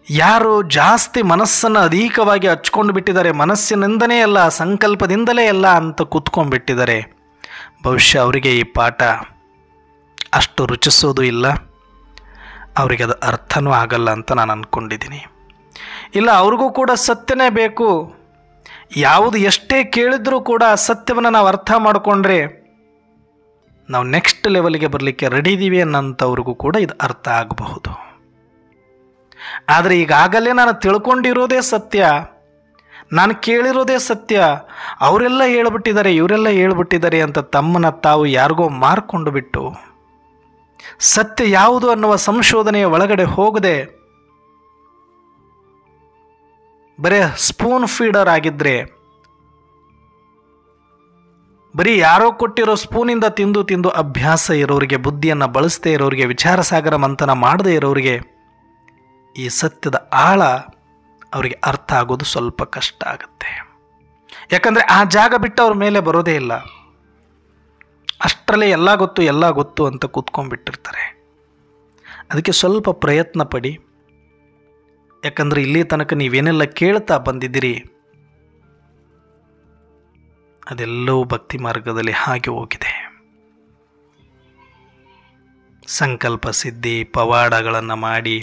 ಯಾರು ಜಾಸ್ತಿ ಮನಸ್ಸನ್ನು ಅಧಿಕವಾಗಿ ಹಚ್ಕೊಂಡು ಬಿಟ್ಟಿದ್ದಾರೆ, ಮನಸ್ಸಿನಿಂದಲೇ ಎಲ್ಲ, ಸಂಕಲ್ಪದಿಂದಲೇ ಎಲ್ಲ ಅಂತ ಕೂತ್ಕೊಂಡ್ಬಿಟ್ಟಿದ್ದಾರೆ, ಬಹುಶಃ ಅವರಿಗೆ ಈ ಪಾಠ ಅಷ್ಟು ರುಚಿಸೋದು ಇಲ್ಲ, ಅವರಿಗೆ ಅದು ಅರ್ಥನೂ ಆಗಲ್ಲ ಅಂತ ನಾನು ಅಂದ್ಕೊಂಡಿದ್ದೀನಿ. ಇಲ್ಲ, ಅವ್ರಿಗೂ ಕೂಡ ಸತ್ಯನೇ ಬೇಕು. ಯಾವುದು ಎಷ್ಟೇ ಕೇಳಿದ್ರೂ ಕೂಡ ಸತ್ಯವನ್ನು ನಾವು ಅರ್ಥ ಮಾಡಿಕೊಂಡ್ರೆ ನಾವು ನೆಕ್ಸ್ಟ್ ಲೆವೆಲ್ಗೆ ಬರಲಿಕ್ಕೆ ರೆಡಿ ಇದ್ದೀವಿ ಅನ್ನೋಂಥವ್ರಿಗೂ ಕೂಡ ಇದು ಅರ್ಥ ಆಗಬಹುದು. ಆದರೆ ಈಗಾಗಲೇ ನಾನು ತಿಳ್ಕೊಂಡಿರೋದೇ ಸತ್ಯ, ನಾನು ಕೇಳಿರೋದೇ ಸತ್ಯ, ಅವರೆಲ್ಲ ಹೇಳ್ಬಿಟ್ಟಿದ್ದಾರೆ, ಇವರೆಲ್ಲ ಹೇಳ್ಬಿಟ್ಟಿದ್ದಾರೆ ಅಂತ ತಮ್ಮನ್ನು ತಾವು ಯಾರಿಗೋ ಮಾರ್ಕೊಂಡು ಬಿಟ್ಟು ಸತ್ಯ ಯಾವುದು ಅನ್ನುವ ಸಂಶೋಧನೆಯ ಒಳಗಡೆ ಹೋಗದೆ ಬರೀ ಸ್ಪೂನ್ ಫೀಡರ್ ಆಗಿದ್ದರೆ, ಬರೀ ಯಾರೋ ಕೊಟ್ಟಿರೋ ಸ್ಪೂನಿಂದ ತಿಂದು ತಿಂದು ಅಭ್ಯಾಸ ಇರೋರಿಗೆ, ಬುದ್ಧಿಯನ್ನು ಬಳಸದೇ ಇರೋರಿಗೆ, ವಿಚಾರ ಸಾಗರ ಮಂಥನ ಮಾಡದೇ ಇರೋರಿಗೆ ಈ ಸತ್ಯದ ಆಳ ಅವರಿಗೆ ಅರ್ಥ ಆಗೋದು ಸ್ವಲ್ಪ ಕಷ್ಟ ಆಗುತ್ತೆ. ಯಾಕಂದರೆ ಆ ಜಾಗ ಬಿಟ್ಟು ಅವ್ರ ಮೇಲೆ ಬರೋದೇ ಇಲ್ಲ. ಅಷ್ಟರಲ್ಲೇ ಎಲ್ಲ ಗೊತ್ತು ಅಂತ ಕೂತ್ಕೊಂಡ್ಬಿಟ್ಟಿರ್ತಾರೆ. ಅದಕ್ಕೆ ಸ್ವಲ್ಪ ಪ್ರಯತ್ನ ಪಡಿ. ಯಾಕಂದರೆ ಇಲ್ಲಿ ತನಕ ನೀವೇನೆಲ್ಲ ಕೇಳ್ತಾ ಬಂದಿದ್ದೀರಿ ಅದೆಲ್ಲವೂ ಭಕ್ತಿ ಮಾರ್ಗದಲ್ಲಿ ಹಾಗೆ ಹೋಗಿದೆ. ಸಂಕಲ್ಪ ಸಿದ್ಧಿ ಪವಾಡಗಳನ್ನು ಮಾಡಿ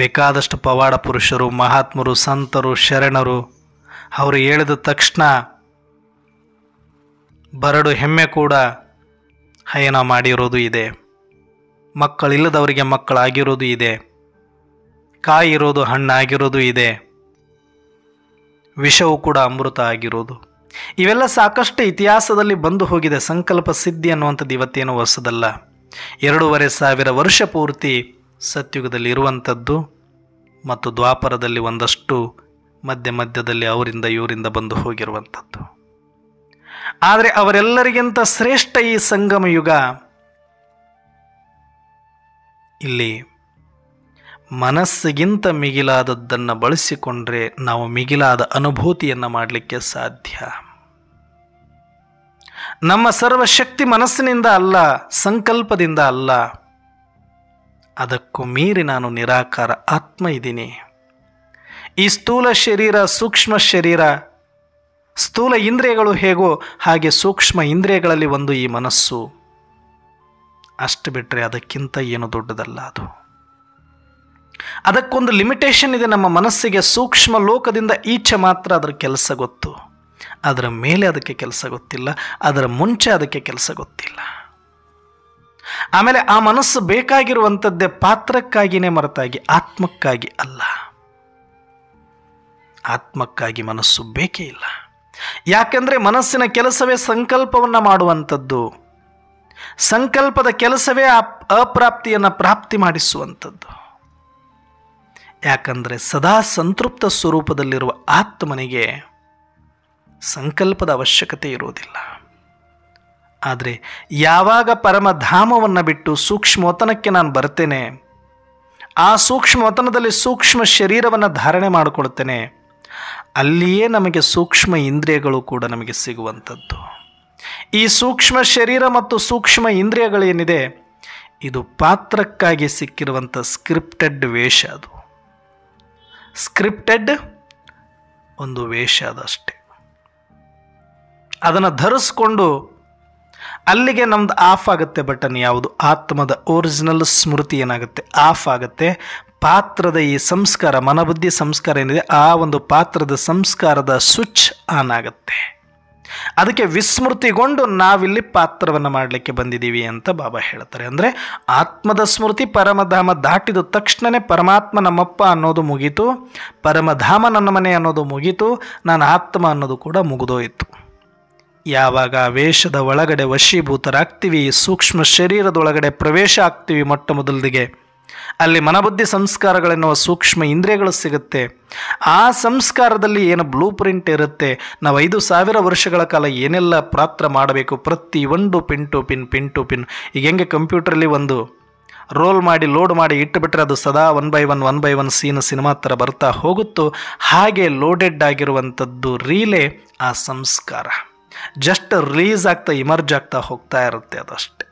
ಬೇಕಾದಷ್ಟು ಪವಾಡ ಪುರುಷರು, ಮಹಾತ್ಮರು, ಸಂತರು, ಶರಣರು ಅವರು ಹೇಳಿದ ತಕ್ಷಣ ಬರಡು ಹೆಮ್ಮೆ ಕೂಡ ಹಯನ ಮಾಡಿರೋದು ಇದೆ. ಮಕ್ಕಳಿಲ್ಲದವರಿಗೆ ಮಕ್ಕಳಾಗಿರೋದು ಇದೆ. ಕಾಯಿ ಇರೋದು ಹಣ್ಣಾಗಿರೋದು ಇದೆ. ವಿಷವು ಕೂಡ ಅಮೃತ ಆಗಿರೋದು. ಇವೆಲ್ಲ ಸಾಕಷ್ಟು ಇತಿಹಾಸದಲ್ಲಿ ಬಂದು ಹೋಗಿದೆ. ಸಂಕಲ್ಪ ಸಿದ್ಧಿ ಅನ್ನುವಂಥದ್ದು ಇವತ್ತೇನು ಹೊಸದಲ್ಲ. 2500 ವರ್ಷ ಪೂರ್ತಿ ಸತ್ಯುಗದಲ್ಲಿ ಇರುವಂಥದ್ದು ಮತ್ತು ದ್ವಾಪರದಲ್ಲಿ ಒಂದಷ್ಟು ಮಧ್ಯದಲ್ಲಿ ಅವರಿಂದ ಇವರಿಂದ ಬಂದು ಹೋಗಿರುವಂಥದ್ದು. ಆದರೆ ಅವರೆಲ್ಲರಿಗಿಂತ ಶ್ರೇಷ್ಠ ಈ ಸಂಗಮ ಯುಗ. ಇಲ್ಲಿ ಮನಸ್ಸಿಗಿಂತ ಮಿಗಿಲಾದದ್ದನ್ನು ಬಳಸಿಕೊಂಡ್ರೆ ನಾವು ಮಿಗಿಲಾದ ಅನುಭೂತಿಯನ್ನು ಮಾಡಲಿಕ್ಕೆ ಸಾಧ್ಯ. ನಮ್ಮ ಸರ್ವಶಕ್ತಿ ಮನಸ್ಸಿನಿಂದ ಅಲ್ಲ, ಸಂಕಲ್ಪದಿಂದ ಅಲ್ಲ. ಅದಕ್ಕೂ ಮೀರಿ ನಾನು ನಿರಾಕಾರ ಆತ್ಮ ಇದ್ದೀನಿ. ಈ ಸ್ಥೂಲ ಶರೀರ, ಸೂಕ್ಷ್ಮ ಶರೀರ ಸ್ಥೂಲ ಇಂದ್ರಿಯಗಳು ಹೇಗೋ ಹಾಗೆ ಸೂಕ್ಷ್ಮ ಇಂದ್ರಿಯಗಳಲ್ಲಿ ಒಂದು ಈ ಮನಸ್ಸು. ಅಷ್ಟು ಬಿಟ್ಟರೆ ಅದಕ್ಕಿಂತ ಏನು ದೊಡ್ಡದಲ್ಲ ಅದು. ಅದಕ್ಕೊಂದು ಲಿಮಿಟೇಷನ್ ಇದೆ. ನಮ್ಮ ಮನಸ್ಸಿಗೆ ಸೂಕ್ಷ್ಮ ಲೋಕದಿಂದ ಈಚೆ ಮಾತ್ರ ಅದರ ಕೆಲಸ ಗೊತ್ತು, ಅದರ ಮೇಲೆ ಅದಕ್ಕೆ ಕೆಲಸ ಗೊತ್ತಿಲ್ಲ, ಅದರ ಮುಂಚೆ ಅದಕ್ಕೆ ಕೆಲಸ ಗೊತ್ತಿಲ್ಲ. ಆಮೇಲೆ ಆ ಮನಸ್ಸು ಬೇಕಾಗಿರುವಂಥದ್ದೇ ಪಾತ್ರಕ್ಕಾಗಿಯೇ ಹೊರತಾಗಿ ಆತ್ಮಕ್ಕಾಗಿ ಅಲ್ಲ. ಆತ್ಮಕ್ಕಾಗಿ ಮನಸ್ಸು ಬೇಕೇ ಇಲ್ಲ. ಯಾಕೆಂದರೆ ಮನಸ್ಸಿನ ಕೆಲಸವೇ ಸಂಕಲ್ಪವನ್ನು ಮಾಡುವಂಥದ್ದು. ಸಂಕಲ್ಪದ ಕೆಲಸವೇ ಅಪ್ರಾಪ್ತಿಯನ್ನು ಪ್ರಾಪ್ತಿ ಮಾಡಿಸುವಂಥದ್ದು. ಯಾಕಂದರೆ ಸದಾ ಸಂತೃಪ್ತ ಸ್ವರೂಪದಲ್ಲಿರುವ ಆತ್ಮನಿಗೆ ಸಂಕಲ್ಪದ ಅವಶ್ಯಕತೆ ಇರುವುದಿಲ್ಲ. ಆದರೆ ಯಾವಾಗ ಪರಮಧಾಮವನ್ನು ಬಿಟ್ಟು ಸೂಕ್ಷ್ಮವತನಕ್ಕೆ ನಾನು ಬರ್ತೇನೆ, ಆ ಸೂಕ್ಷ್ಮವತನದಲ್ಲಿ ಸೂಕ್ಷ್ಮ ಶರೀರವನ್ನು ಧಾರಣೆ ಮಾಡಿಕೊಳ್ತೇನೆ, ಅಲ್ಲಿಯೇ ನಮಗೆ ಸೂಕ್ಷ್ಮ ಇಂದ್ರಿಯಗಳು ಕೂಡ ನಮಗೆ ಸಿಗುವಂಥದ್ದು. ಈ ಸೂಕ್ಷ್ಮ ಶರೀರ ಮತ್ತು ಸೂಕ್ಷ್ಮ ಇಂದ್ರಿಯಗಳೇನಿದೆ, ಇದು ಪಾತ್ರಕ್ಕಾಗಿ ಸಿಕ್ಕಿರುವಂಥ ಸ್ಕ್ರಿಪ್ಟೆಡ್ ವೇಷ. ಅದು ಸ್ಕ್ರಿಪ್ಟೆಡ್ ಒಂದು ವೇಷ ಅದಷ್ಟೇ. ಅದನ್ನು ಧರಿಸ್ಕೊಂಡು ಅಲ್ಲಿಗೆ ನಮ್ದು ಆಫ್ ಆಗುತ್ತೆ ಬಟನ್. ಯಾವುದು? ಆತ್ಮದ ಒರಿಜಿನಲ್ ಸ್ಮೃತಿ ಏನಾಗುತ್ತೆ? ಆಫ್ ಆಗುತ್ತೆ. ಪಾತ್ರದ ಈ ಸಂಸ್ಕಾರ, ಮನಬುದ್ಧಿ ಸಂಸ್ಕಾರ ಏನಿದೆ, ಆ ಒಂದು ಪಾತ್ರದ ಸಂಸ್ಕಾರದ ಸ್ವಿಚ್ ಆನ್ ಆಗುತ್ತೆ. ಅದಕ್ಕೆ ವಿಸ್ಮೃತಿಗೊಂಡು ನಾವಿಲ್ಲಿ ಪಾತ್ರವನ್ನು ಮಾಡಲಿಕ್ಕೆ ಬಂದಿದ್ದೀವಿ ಅಂತ ಬಾಬಾ ಹೇಳ್ತಾರೆ. ಅಂದರೆ ಆತ್ಮದ ಸ್ಮೃತಿ ಪರಮಧಾಮ ದಾಟಿದ ತಕ್ಷಣವೇ ಪರಮಾತ್ಮ ನಮ್ಮಪ್ಪ ಅನ್ನೋದು ಮುಗೀತು, ಪರಮಧಾಮ ನನ್ನ ಮನೆ ಅನ್ನೋದು ಮುಗೀತು, ನಾನು ಆತ್ಮ ಅನ್ನೋದು ಕೂಡ ಮುಗಿದೋಯಿತು. ಯಾವಾಗ ವೇಷದ ಒಳಗಡೆ ವಶೀಭೂತರಾಗ್ತೀವಿ, ಸೂಕ್ಷ್ಮ ಶರೀರದೊಳಗಡೆ ಪ್ರವೇಶ ಆಗ್ತೀವಿ, ಮೊಟ್ಟ ಮೊದಲಿಗೆ ಅಲ್ಲಿ ಮನಬುದ್ಧಿ ಸಂಸ್ಕಾರಗಳೆನ್ನುವ ಸೂಕ್ಷ್ಮ ಇಂದ್ರಿಯಗಳು ಸಿಗುತ್ತೆ. ಆ ಸಂಸ್ಕಾರದಲ್ಲಿ ಏನು ಬ್ಲೂ ಪ್ರಿಂಟ್ ಇರುತ್ತೆ, ನಾವು 5000 ವರ್ಷಗಳ ಕಾಲ ಏನೆಲ್ಲ ಪಾತ್ರ ಮಾಡಬೇಕು, ಪ್ರತಿ ಒಂದು ಪಿನ್ ಟು ಪಿನ್. ಈಗ ಹೆಂಗೆ ಕಂಪ್ಯೂಟ್ರಲ್ಲಿ ಒಂದು ರೋಲ್ ಮಾಡಿ ಲೋಡ್ ಮಾಡಿ ಇಟ್ಟುಬಿಟ್ರೆ ಅದು ಸದಾ 1 by 1 ಸಿನಿಮಾ ಥರ ಬರ್ತಾ ಹೋಗುತ್ತೋ, ಹಾಗೆ ಲೋಡೆಡ್ ಆಗಿರುವಂಥದ್ದು ರೀಲೇ ಆ ಸಂಸ್ಕಾರ. ಜಸ್ಟ್ ರಿಲೀಸ್ ಆಗ್ತಾ ಇಮರ್ಜ್ ಆಗ್ತಾ ಹೋಗ್ತಾ ಇರುತ್ತೆ. ಅದಷ್ಟೆ.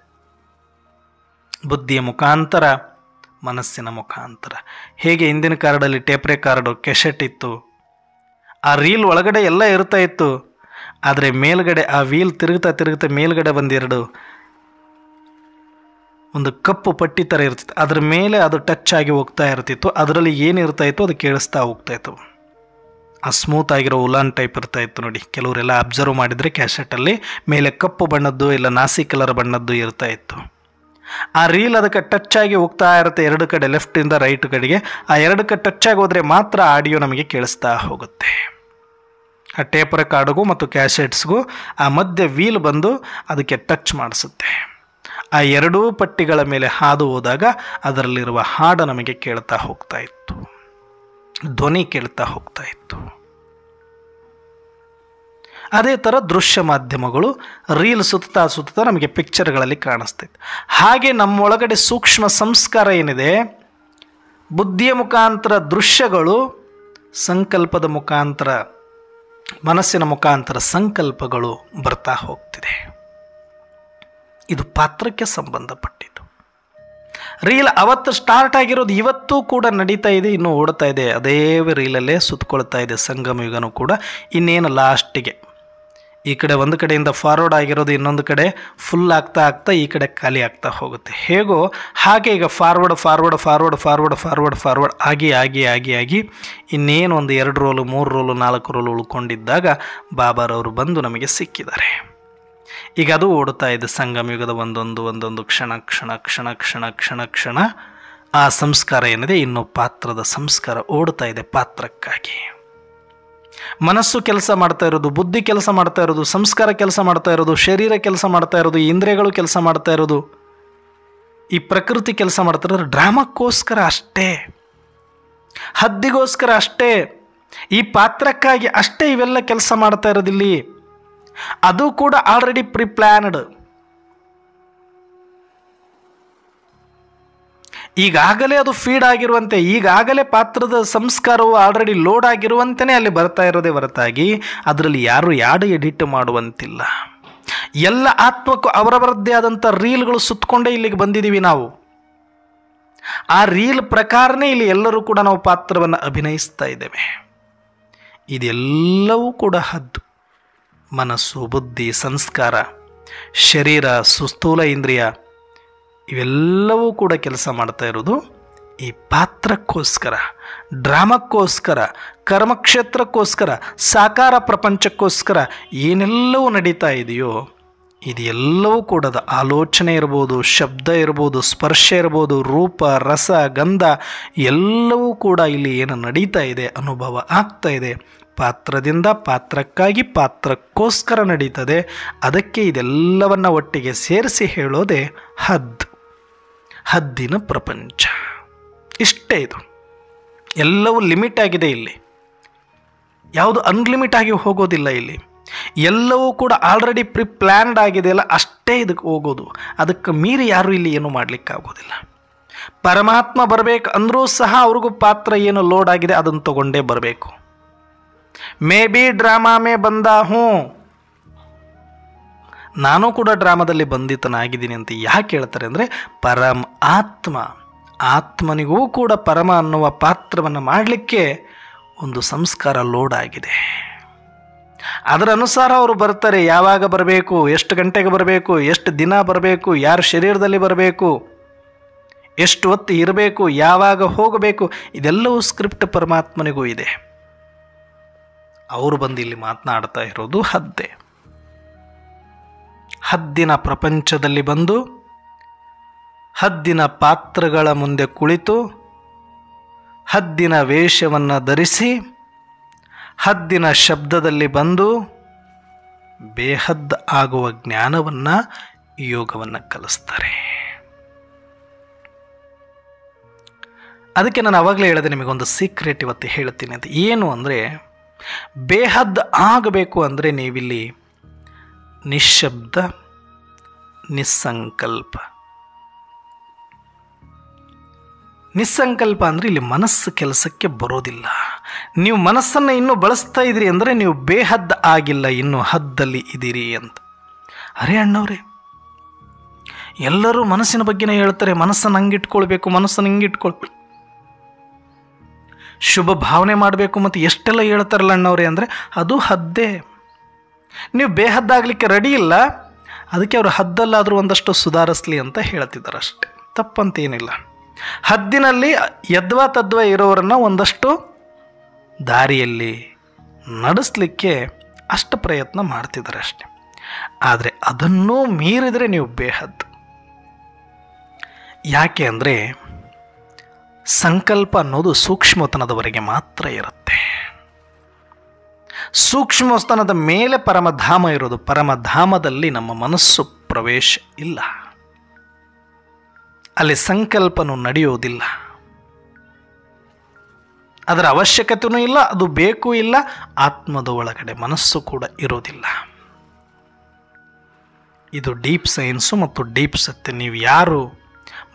ಬುದ್ಧಿಯ ಮುಖಾಂತರ, ಮನಸ್ಸಿನ ಮುಖಾಂತರ. ಹೇಗೆ ಹಿಂದಿನ ಕಾರ್ಡಲ್ಲಿ ಟೇಪ್ ರೆಕಾರ್ಡು, ಕೆಸೆಟ್ ಇತ್ತು, ಆ ರೀಲ್ ಒಳಗಡೆ ಎಲ್ಲ ಇರ್ತಾ ಇತ್ತು, ಆದರೆ ಮೇಲ್ಗಡೆ ಆ ವೀಲ್ ತಿರುಗ್ತಾ ಮೇಲ್ಗಡೆ ಒಂದು ಕಪ್ಪು ಪಟ್ಟಿ ಥರ ಇರ್ತಿತ್ತು, ಅದ್ರ ಮೇಲೆ ಅದು ಟಚ್ ಆಗಿ ಹೋಗ್ತಾ ಇರ್ತಿತ್ತು. ಅದರಲ್ಲಿ ಏನಿರ್ತಾ ಇತ್ತು ಅದು ಕೇಳಿಸ್ತಾ ಹೋಗ್ತಾಯಿತ್ತು. ಆ ಸ್ಮೂತ್ ಆಗಿರೋ ಉಲಾನ್ ಟೈಪ್ ಇರ್ತಾ ಇತ್ತು ನೋಡಿ. ಕೆಲವರೆಲ್ಲ ಅಬ್ಸರ್ವ್ ಮಾಡಿದರೆ ಕ್ಯಾಸೆಟಲ್ಲಿ ಮೇಲೆ ಕಪ್ಪು ಬಣ್ಣದ್ದು ಇಲ್ಲ ನಾಸಿ ಕಲರ್ ಬಣ್ಣದ್ದು ಇರ್ತಾ ಇತ್ತು. ಆ ರೀಲ್ ಅದಕ್ಕೆ ಟಚ್ ಆಗಿ ಹೋಗ್ತಾ ಇರುತ್ತೆ ಎರಡು ಕಡೆ, ಲೆಫ್ಟಿಂದ ರೈಟ್ ಕಡೆಗೆ. ಆ ಎರಡಕ್ಕೆ ಟಚ್ ಆಗಿ ಹೋದರೆ ಮಾತ್ರ ಆಡಿಯೋ ನಮಗೆ ಕೇಳಿಸ್ತಾ ಹೋಗುತ್ತೆ. ಆ ಟೇಪ್ ರೆಕಾರ್ಡ್ಗೂ ಮತ್ತು ಕ್ಯಾಸೆಟ್ಸ್ಗೂ ಆ ಮಧ್ಯೆ ವೀಲ್ ಬಂದು ಅದಕ್ಕೆ ಟಚ್ ಮಾಡಿಸುತ್ತೆ. ಆ ಎರಡೂ ಪಟ್ಟಿಗಳ ಮೇಲೆ ಹಾದು ಹೋದಾಗ ಅದರಲ್ಲಿರುವ ಹಾಡು ನಮಗೆ ಕೇಳ್ತಾ ಹೋಗ್ತಾ ಇತ್ತು, ಧ್ವನಿ ಕೇಳ್ತಾ ಹೋಗ್ತಾ ಇತ್ತು. ಅದೇ ಥರ ದೃಶ್ಯ ಮಾಧ್ಯಮಗಳು ರೀಲ್ ಸುತ್ತಾ ನಮಗೆ ಪಿಕ್ಚರ್ಗಳಲ್ಲಿ ಕಾಣಿಸ್ತಿತ್ತು. ಹಾಗೆ ನಮ್ಮೊಳಗಡೆ ಸೂಕ್ಷ್ಮ ಸಂಸ್ಕಾರ ಏನಿದೆ, ಬುದ್ಧಿಯ ಮುಖಾಂತರ ದೃಶ್ಯಗಳು, ಸಂಕಲ್ಪದ ಮುಖಾಂತರ, ಮನಸ್ಸಿನ ಮುಖಾಂತರ ಸಂಕಲ್ಪಗಳು ಬರ್ತಾ ಹೋಗ್ತಿದೆ. ಇದು ಪಾತ್ರಕ್ಕೆ ಸಂಬಂಧಪಟ್ಟಿದ್ದು. ರೀಲ್ ಅವತ್ತು ಸ್ಟಾರ್ಟ್ ಆಗಿರೋದು ಇವತ್ತೂ ಕೂಡ ನಡೀತಾ ಇದೆ, ಇನ್ನೂ ಓಡ್ತಾ ಇದೆ. ಅದೇ ರೀಲಲ್ಲೇ ಸುತ್ತಕೊಳ್ತಾ ಇದೆ. ಸಂಗಮ ಯುಗನೂ ಕೂಡ ಇನ್ನೇನು ಲಾಸ್ಟಿಗೆ ಈ ಕಡೆ ಒಂದು ಕಡೆಯಿಂದ ಫಾರ್ವರ್ಡ್ ಆಗಿರೋದು ಇನ್ನೊಂದು ಕಡೆ ಫುಲ್ ಆಗ್ತಾ ಈ ಕಡೆ ಖಾಲಿ ಆಗ್ತಾ ಹೋಗುತ್ತೆ. ಹೇಗೋ ಹಾಗೆ ಈಗ ಫಾರ್ವರ್ಡ್ ಆಗಿ ಇನ್ನೇನು ಒಂದು 2 ರೋಲು 3 ರೋಲು 4 ರೋಲು ಉಳ್ಕೊಂಡಿದ್ದಾಗ ಬಾಬಾರವರು ಬಂದು ನಮಗೆ ಸಿಕ್ಕಿದ್ದಾರೆ. ಈಗ ಅದು ಓಡ್ತಾ ಇದೆ. ಸಂಗಮ ಯುಗದ ಒಂದೊಂದು ಕ್ಷಣ ಆ ಸಂಸ್ಕಾರ ಏನಿದೆ, ಇನ್ನು ಪಾತ್ರದ ಸಂಸ್ಕಾರ ಓಡ್ತಾ ಇದೆ. ಪಾತ್ರಕ್ಕಾಗಿ ಮನಸ್ಸು ಕೆಲಸ ಮಾಡ್ತಾ ಇರೋದು, ಬುದ್ಧಿ ಕೆಲಸ ಮಾಡ್ತಾ ಇರೋದು, ಸಂಸ್ಕಾರ ಕೆಲಸ ಮಾಡ್ತಾ ಇರೋದು, ಶರೀರ ಕೆಲಸ ಮಾಡ್ತಾ ಇರೋದು, ಇಂದ್ರಿಯಗಳು ಕೆಲಸ ಮಾಡ್ತಾ ಇರೋದು, ಈ ಪ್ರಕೃತಿ ಕೆಲಸ ಮಾಡ್ತಾ ಇರೋದು ಡ್ರಾಮಕ್ಕೋಸ್ಕರ ಅಷ್ಟೇ, ಹದ್ದಿಗೋಸ್ಕರ ಅಷ್ಟೇ, ಈ ಪಾತ್ರಕ್ಕಾಗಿ ಅಷ್ಟೇ ಇವೆಲ್ಲ ಕೆಲಸ ಮಾಡ್ತಾ ಇರೋದಿಲ್ಲಿ. ಅದು ಕೂಡ ಆಲ್ರೆಡಿ ಪ್ರಿಪ್ಲಾನ್ಡ್. ಈಗಾಗಲೇ ಅದು ಫೀಡ್ ಆಗಿರುವಂತೆ, ಈಗಾಗಲೇ ಪಾತ್ರದ ಸಂಸ್ಕಾರವು ಆಲ್ರೆಡಿ ಲೋಡ್ ಆಗಿರುವಂತೆಯೇ ಅಲ್ಲಿ ಬರ್ತಾ ಇರೋದೇ ಹೊರತಾಗಿ ಅದರಲ್ಲಿ ಯಾರು ಯಾಡು ಎಡಿಟ್ ಮಾಡುವಂತಿಲ್ಲ. ಎಲ್ಲ ಆತ್ಮಕ್ಕೂ ಅವರವರದ್ದೇ ಆದಂಥ ರೀಲ್ಗಳು ಸುತ್ತಕೊಂಡೇ ಇಲ್ಲಿಗೆ ಬಂದಿದ್ದೀವಿ ನಾವು. ಆ ರೀಲ್ ಪ್ರಕಾರನೇ ಇಲ್ಲಿ ಎಲ್ಲರೂ ಕೂಡ ನಾವು ಪಾತ್ರವನ್ನು ಅಭಿನಯಿಸ್ತಾ ಇದ್ದೇವೆ. ಇದೆಲ್ಲವೂ ಕೂಡ ಹದ್ದು. ಮನಸ್ಸು, ಬುದ್ಧಿ, ಸಂಸ್ಕಾರ, ಶರೀರ, ಸುಸ್ಥೂಲ ಇಂದ್ರಿಯ ಇವೆಲ್ಲವೂ ಕೂಡ ಕೆಲಸ ಮಾಡ್ತಾ ಇರೋದು ಈ ಪಾತ್ರಕ್ಕೋಸ್ಕರ, ಡ್ರಾಮಕ್ಕೋಸ್ಕರ, ಕರ್ಮಕ್ಷೇತ್ರಕ್ಕೋಸ್ಕರ, ಸಾಕಾರ ಪ್ರಪಂಚಕ್ಕೋಸ್ಕರ ಏನೆಲ್ಲವೂ ನಡೀತಾ ಇದೆಯೋ ಇದೆಲ್ಲವೂ ಕೂಡ ಆಲೋಚನೆ ಇರ್ಬೋದು, ಶಬ್ದ ಇರ್ಬೋದು, ಸ್ಪರ್ಶ ಇರ್ಬೋದು, ರೂಪ, ರಸ, ಗಂಧ ಎಲ್ಲವೂ ಕೂಡ ಇಲ್ಲಿ ಏನು ನಡೀತಾ ಇದೆ, ಅನುಭವ ಆಗ್ತಾ ಇದೆ, ಪಾತ್ರದಿಂದ ಪಾತ್ರಕ್ಕಾಗಿ ಪಾತ್ರಕ್ಕೋಸ್ಕರ ನಡೀತದೆ. ಅದಕ್ಕೆ ಇದೆಲ್ಲವನ್ನು ಒಟ್ಟಿಗೆ ಸೇರಿಸಿ ಹೇಳೋದೇ ಹದ್ದಿನ ಪ್ರಪಂಚ. ಇಷ್ಟೇ ಇದು. ಎಲ್ಲವೂ ಲಿಮಿಟ್ ಆಗಿದೆ ಇಲ್ಲಿ, ಯಾವುದು ಅನ್ಲಿಮಿಟ್ ಆಗಿ ಹೋಗೋದಿಲ್ಲ ಇಲ್ಲಿ. ಎಲ್ಲವೂ ಕೂಡ ಆಲ್ರೆಡಿ ಪ್ಲಾನ್ಡ್ ಆಗಿದೆಯಲ್ಲ, ಅಷ್ಟೇ ಇದಕ್ಕೆ ಹೋಗೋದು. ಅದಕ್ಕೆ ಮೀರಿ ಯಾರು ಇಲ್ಲಿ ಏನು ಮಾಡಲಿಕ್ಕಾಗೋದಿಲ್ಲ. ಪರಮಾತ್ಮ ಬರಬೇಕು ಅಂದರೂ ಸಹ ಅವ್ರಿಗೂ ಪಾತ್ರ ಏನು ಲೋಡ್ ಆಗಿದೆ ಅದನ್ನು ತಗೊಂಡೇ ಬರಬೇಕು. ಮೇ ಬಿ ಡ್ರಾಮಾ ಮೇ ಬಂದ ನಾನು ಕೂಡ ಡ್ರಾಮಾದಲ್ಲಿ ಬಂಧಿತನಾಗಿದ್ದೀನಿ ಅಂತ ಯಾಕೆ ಹೇಳ್ತಾರೆ ಅಂದರೆ, ಆತ್ಮನಿಗೂ ಕೂಡ ಪರಮ ಅನ್ನುವ ಪಾತ್ರವನ್ನು ಮಾಡಲಿಕ್ಕೆ ಒಂದು ಸಂಸ್ಕಾರ ಲೋಡ್ ಆಗಿದೆ. ಅದರ ಅನುಸಾರ ಅವರು ಬರ್ತಾರೆ. ಯಾವಾಗ ಬರಬೇಕು, ಎಷ್ಟು ಗಂಟೆಗೆ ಬರಬೇಕು, ಎಷ್ಟು ದಿನ ಬರಬೇಕು, ಯಾರ ಶರೀರದಲ್ಲಿ ಬರಬೇಕು, ಎಷ್ಟು ಹೊತ್ತು ಇರಬೇಕು, ಯಾವಾಗ ಹೋಗಬೇಕು, ಇದೆಲ್ಲವೂ ಸ್ಕ್ರಿಪ್ಟ್ ಪರಮಾತ್ಮನಿಗೂ ಇದೆ. ಅವರು ಬಂದು ಇಲ್ಲಿ ಮಾತನಾಡ್ತಾ ಇರೋದು ಹದ್ದಿನ ಪ್ರಪಂಚದಲ್ಲಿ ಬಂದು ಹದ್ದಿನ ಪಾತ್ರಗಳ ಮುಂದೆ ಕುಳಿತು ಹದ್ದಿನ ವೇಷವನ್ನು ಧರಿಸಿ ಹದ್ದಿನ ಶಬ್ದದಲ್ಲಿ ಬಂದು ಬೇಹದ್ ಆಗುವ ಜ್ಞಾನವನ್ನು, ಯೋಗವನ್ನು ಕಲಿಸ್ತಾರೆ. ಅದಕ್ಕೆ ನಾನು ಆವಾಗಲೇ ಹೇಳಿದೆ ನಿಮಗೊಂದು ಸೀಕ್ರೆಟ್ ಇವತ್ತು ಹೇಳ್ತೀನಿ ಅಂತ. ಏನು ಅಂದರೆ, ಬೇಹದ್ ಆಗಬೇಕು ಅಂದರೆ ನೀವಿಲ್ಲಿ ನಿಶ್ಶಬ್ದ, ನಿಸ್ಸಂಕಲ್ಪ ಅಂದರೆ ಇಲ್ಲಿ ಮನಸ್ಸು ಕೆಲಸಕ್ಕೆ ಬರೋದಿಲ್ಲ. ನೀವು ಮನಸ್ಸನ್ನು ಇನ್ನೂ ಬಳಸ್ತಾ ಇದ್ದೀರಿ ಅಂದರೆ ನೀವು ಬೇಹದ್ ಆಗಿಲ್ಲ, ಇನ್ನೂ ಹದ್ದಲ್ಲಿ ಇದ್ದೀರಿ ಅಂತ. ಅರೇ ಅಣ್ಣವ್ರೆ, ಎಲ್ಲರೂ ಮನಸ್ಸಿನ ಬಗ್ಗೆನೇ ಹೇಳ್ತಾರೆ, ಮನಸ್ಸನ್ನು ಹಂಗಿಟ್ಕೊಳ್ಬೇಕು, ಮನಸ್ಸನ್ನು ಹಿಂಗಿಟ್ಕೊಳ್ಬೇಕು, ಶುಭ ಭಾವನೆ ಮಾಡಬೇಕು ಮತ್ತು ಎಷ್ಟೆಲ್ಲ ಹೇಳ್ತಾರಲ್ಲ ಅಣ್ಣವ್ರೆ ಅಂದರೆ ಅದು ಹದ್ದೇ. ನೀವು ಬೇಹದ್ದಾಗಲಿಕ್ಕೆ ರೆಡಿ ಇಲ್ಲ, ಅದಕ್ಕೆ ಅವರು ಹದ್ದಲ್ಲಾದರೂ ಒಂದಷ್ಟು ಸುಧಾರಿಸಲಿ ಅಂತ ಹೇಳ್ತಿದ್ದಾರೆ ಅಷ್ಟೆ, ತಪ್ಪಂತೇನಿಲ್ಲ. ಹದ್ದಿನಲ್ಲಿ ಯದ್ವಾ ತದ್ವಾ ಇರೋರನ್ನು ಒಂದಷ್ಟು ದಾರಿಯಲ್ಲಿ ನಡೆಸಲಿಕ್ಕೆ ಅಷ್ಟು ಪ್ರಯತ್ನ ಮಾಡ್ತಿದ್ದಾರೆ ಅಷ್ಟೆ. ಆದರೆ ಅದನ್ನೂ ಮೀರಿದರೆ ನೀವು ಬೇಹದ್. ಯಾಕೆ ಅಂದರೆ ಸಂಕಲ್ಪ ಅನ್ನೋದು ಸೂಕ್ಷ್ಮತನದವರೆಗೆ ಮಾತ್ರ ಇರುತ್ತೆ. ಸೂಕ್ಷ್ಮಸ್ತನದ ಮೇಲೆ ಪರಮಧಾಮ ಇರೋದು. ಪರಮಧಾಮದಲ್ಲಿ ನಮ್ಮ ಮನಸ್ಸು ಪ್ರವೇಶ ಇಲ್ಲ, ಅಲ್ಲಿ ಸಂಕಲ್ಪನೂ ನಡೆಯೋದಿಲ್ಲ, ಅದರ ಅವಶ್ಯಕತೆಯೂ ಇಲ್ಲ, ಅದು ಬೇಕು ಇಲ್ಲ. ಆತ್ಮದ ಒಳಗಡೆ ಮನಸ್ಸು ಕೂಡ ಇರೋದಿಲ್ಲ. ಇದು ಡೀಪ್ ಸೈನ್ಸು ಮತ್ತು ಡೀಪ್ ಸತ್ಯ. ನೀವು ಯಾರು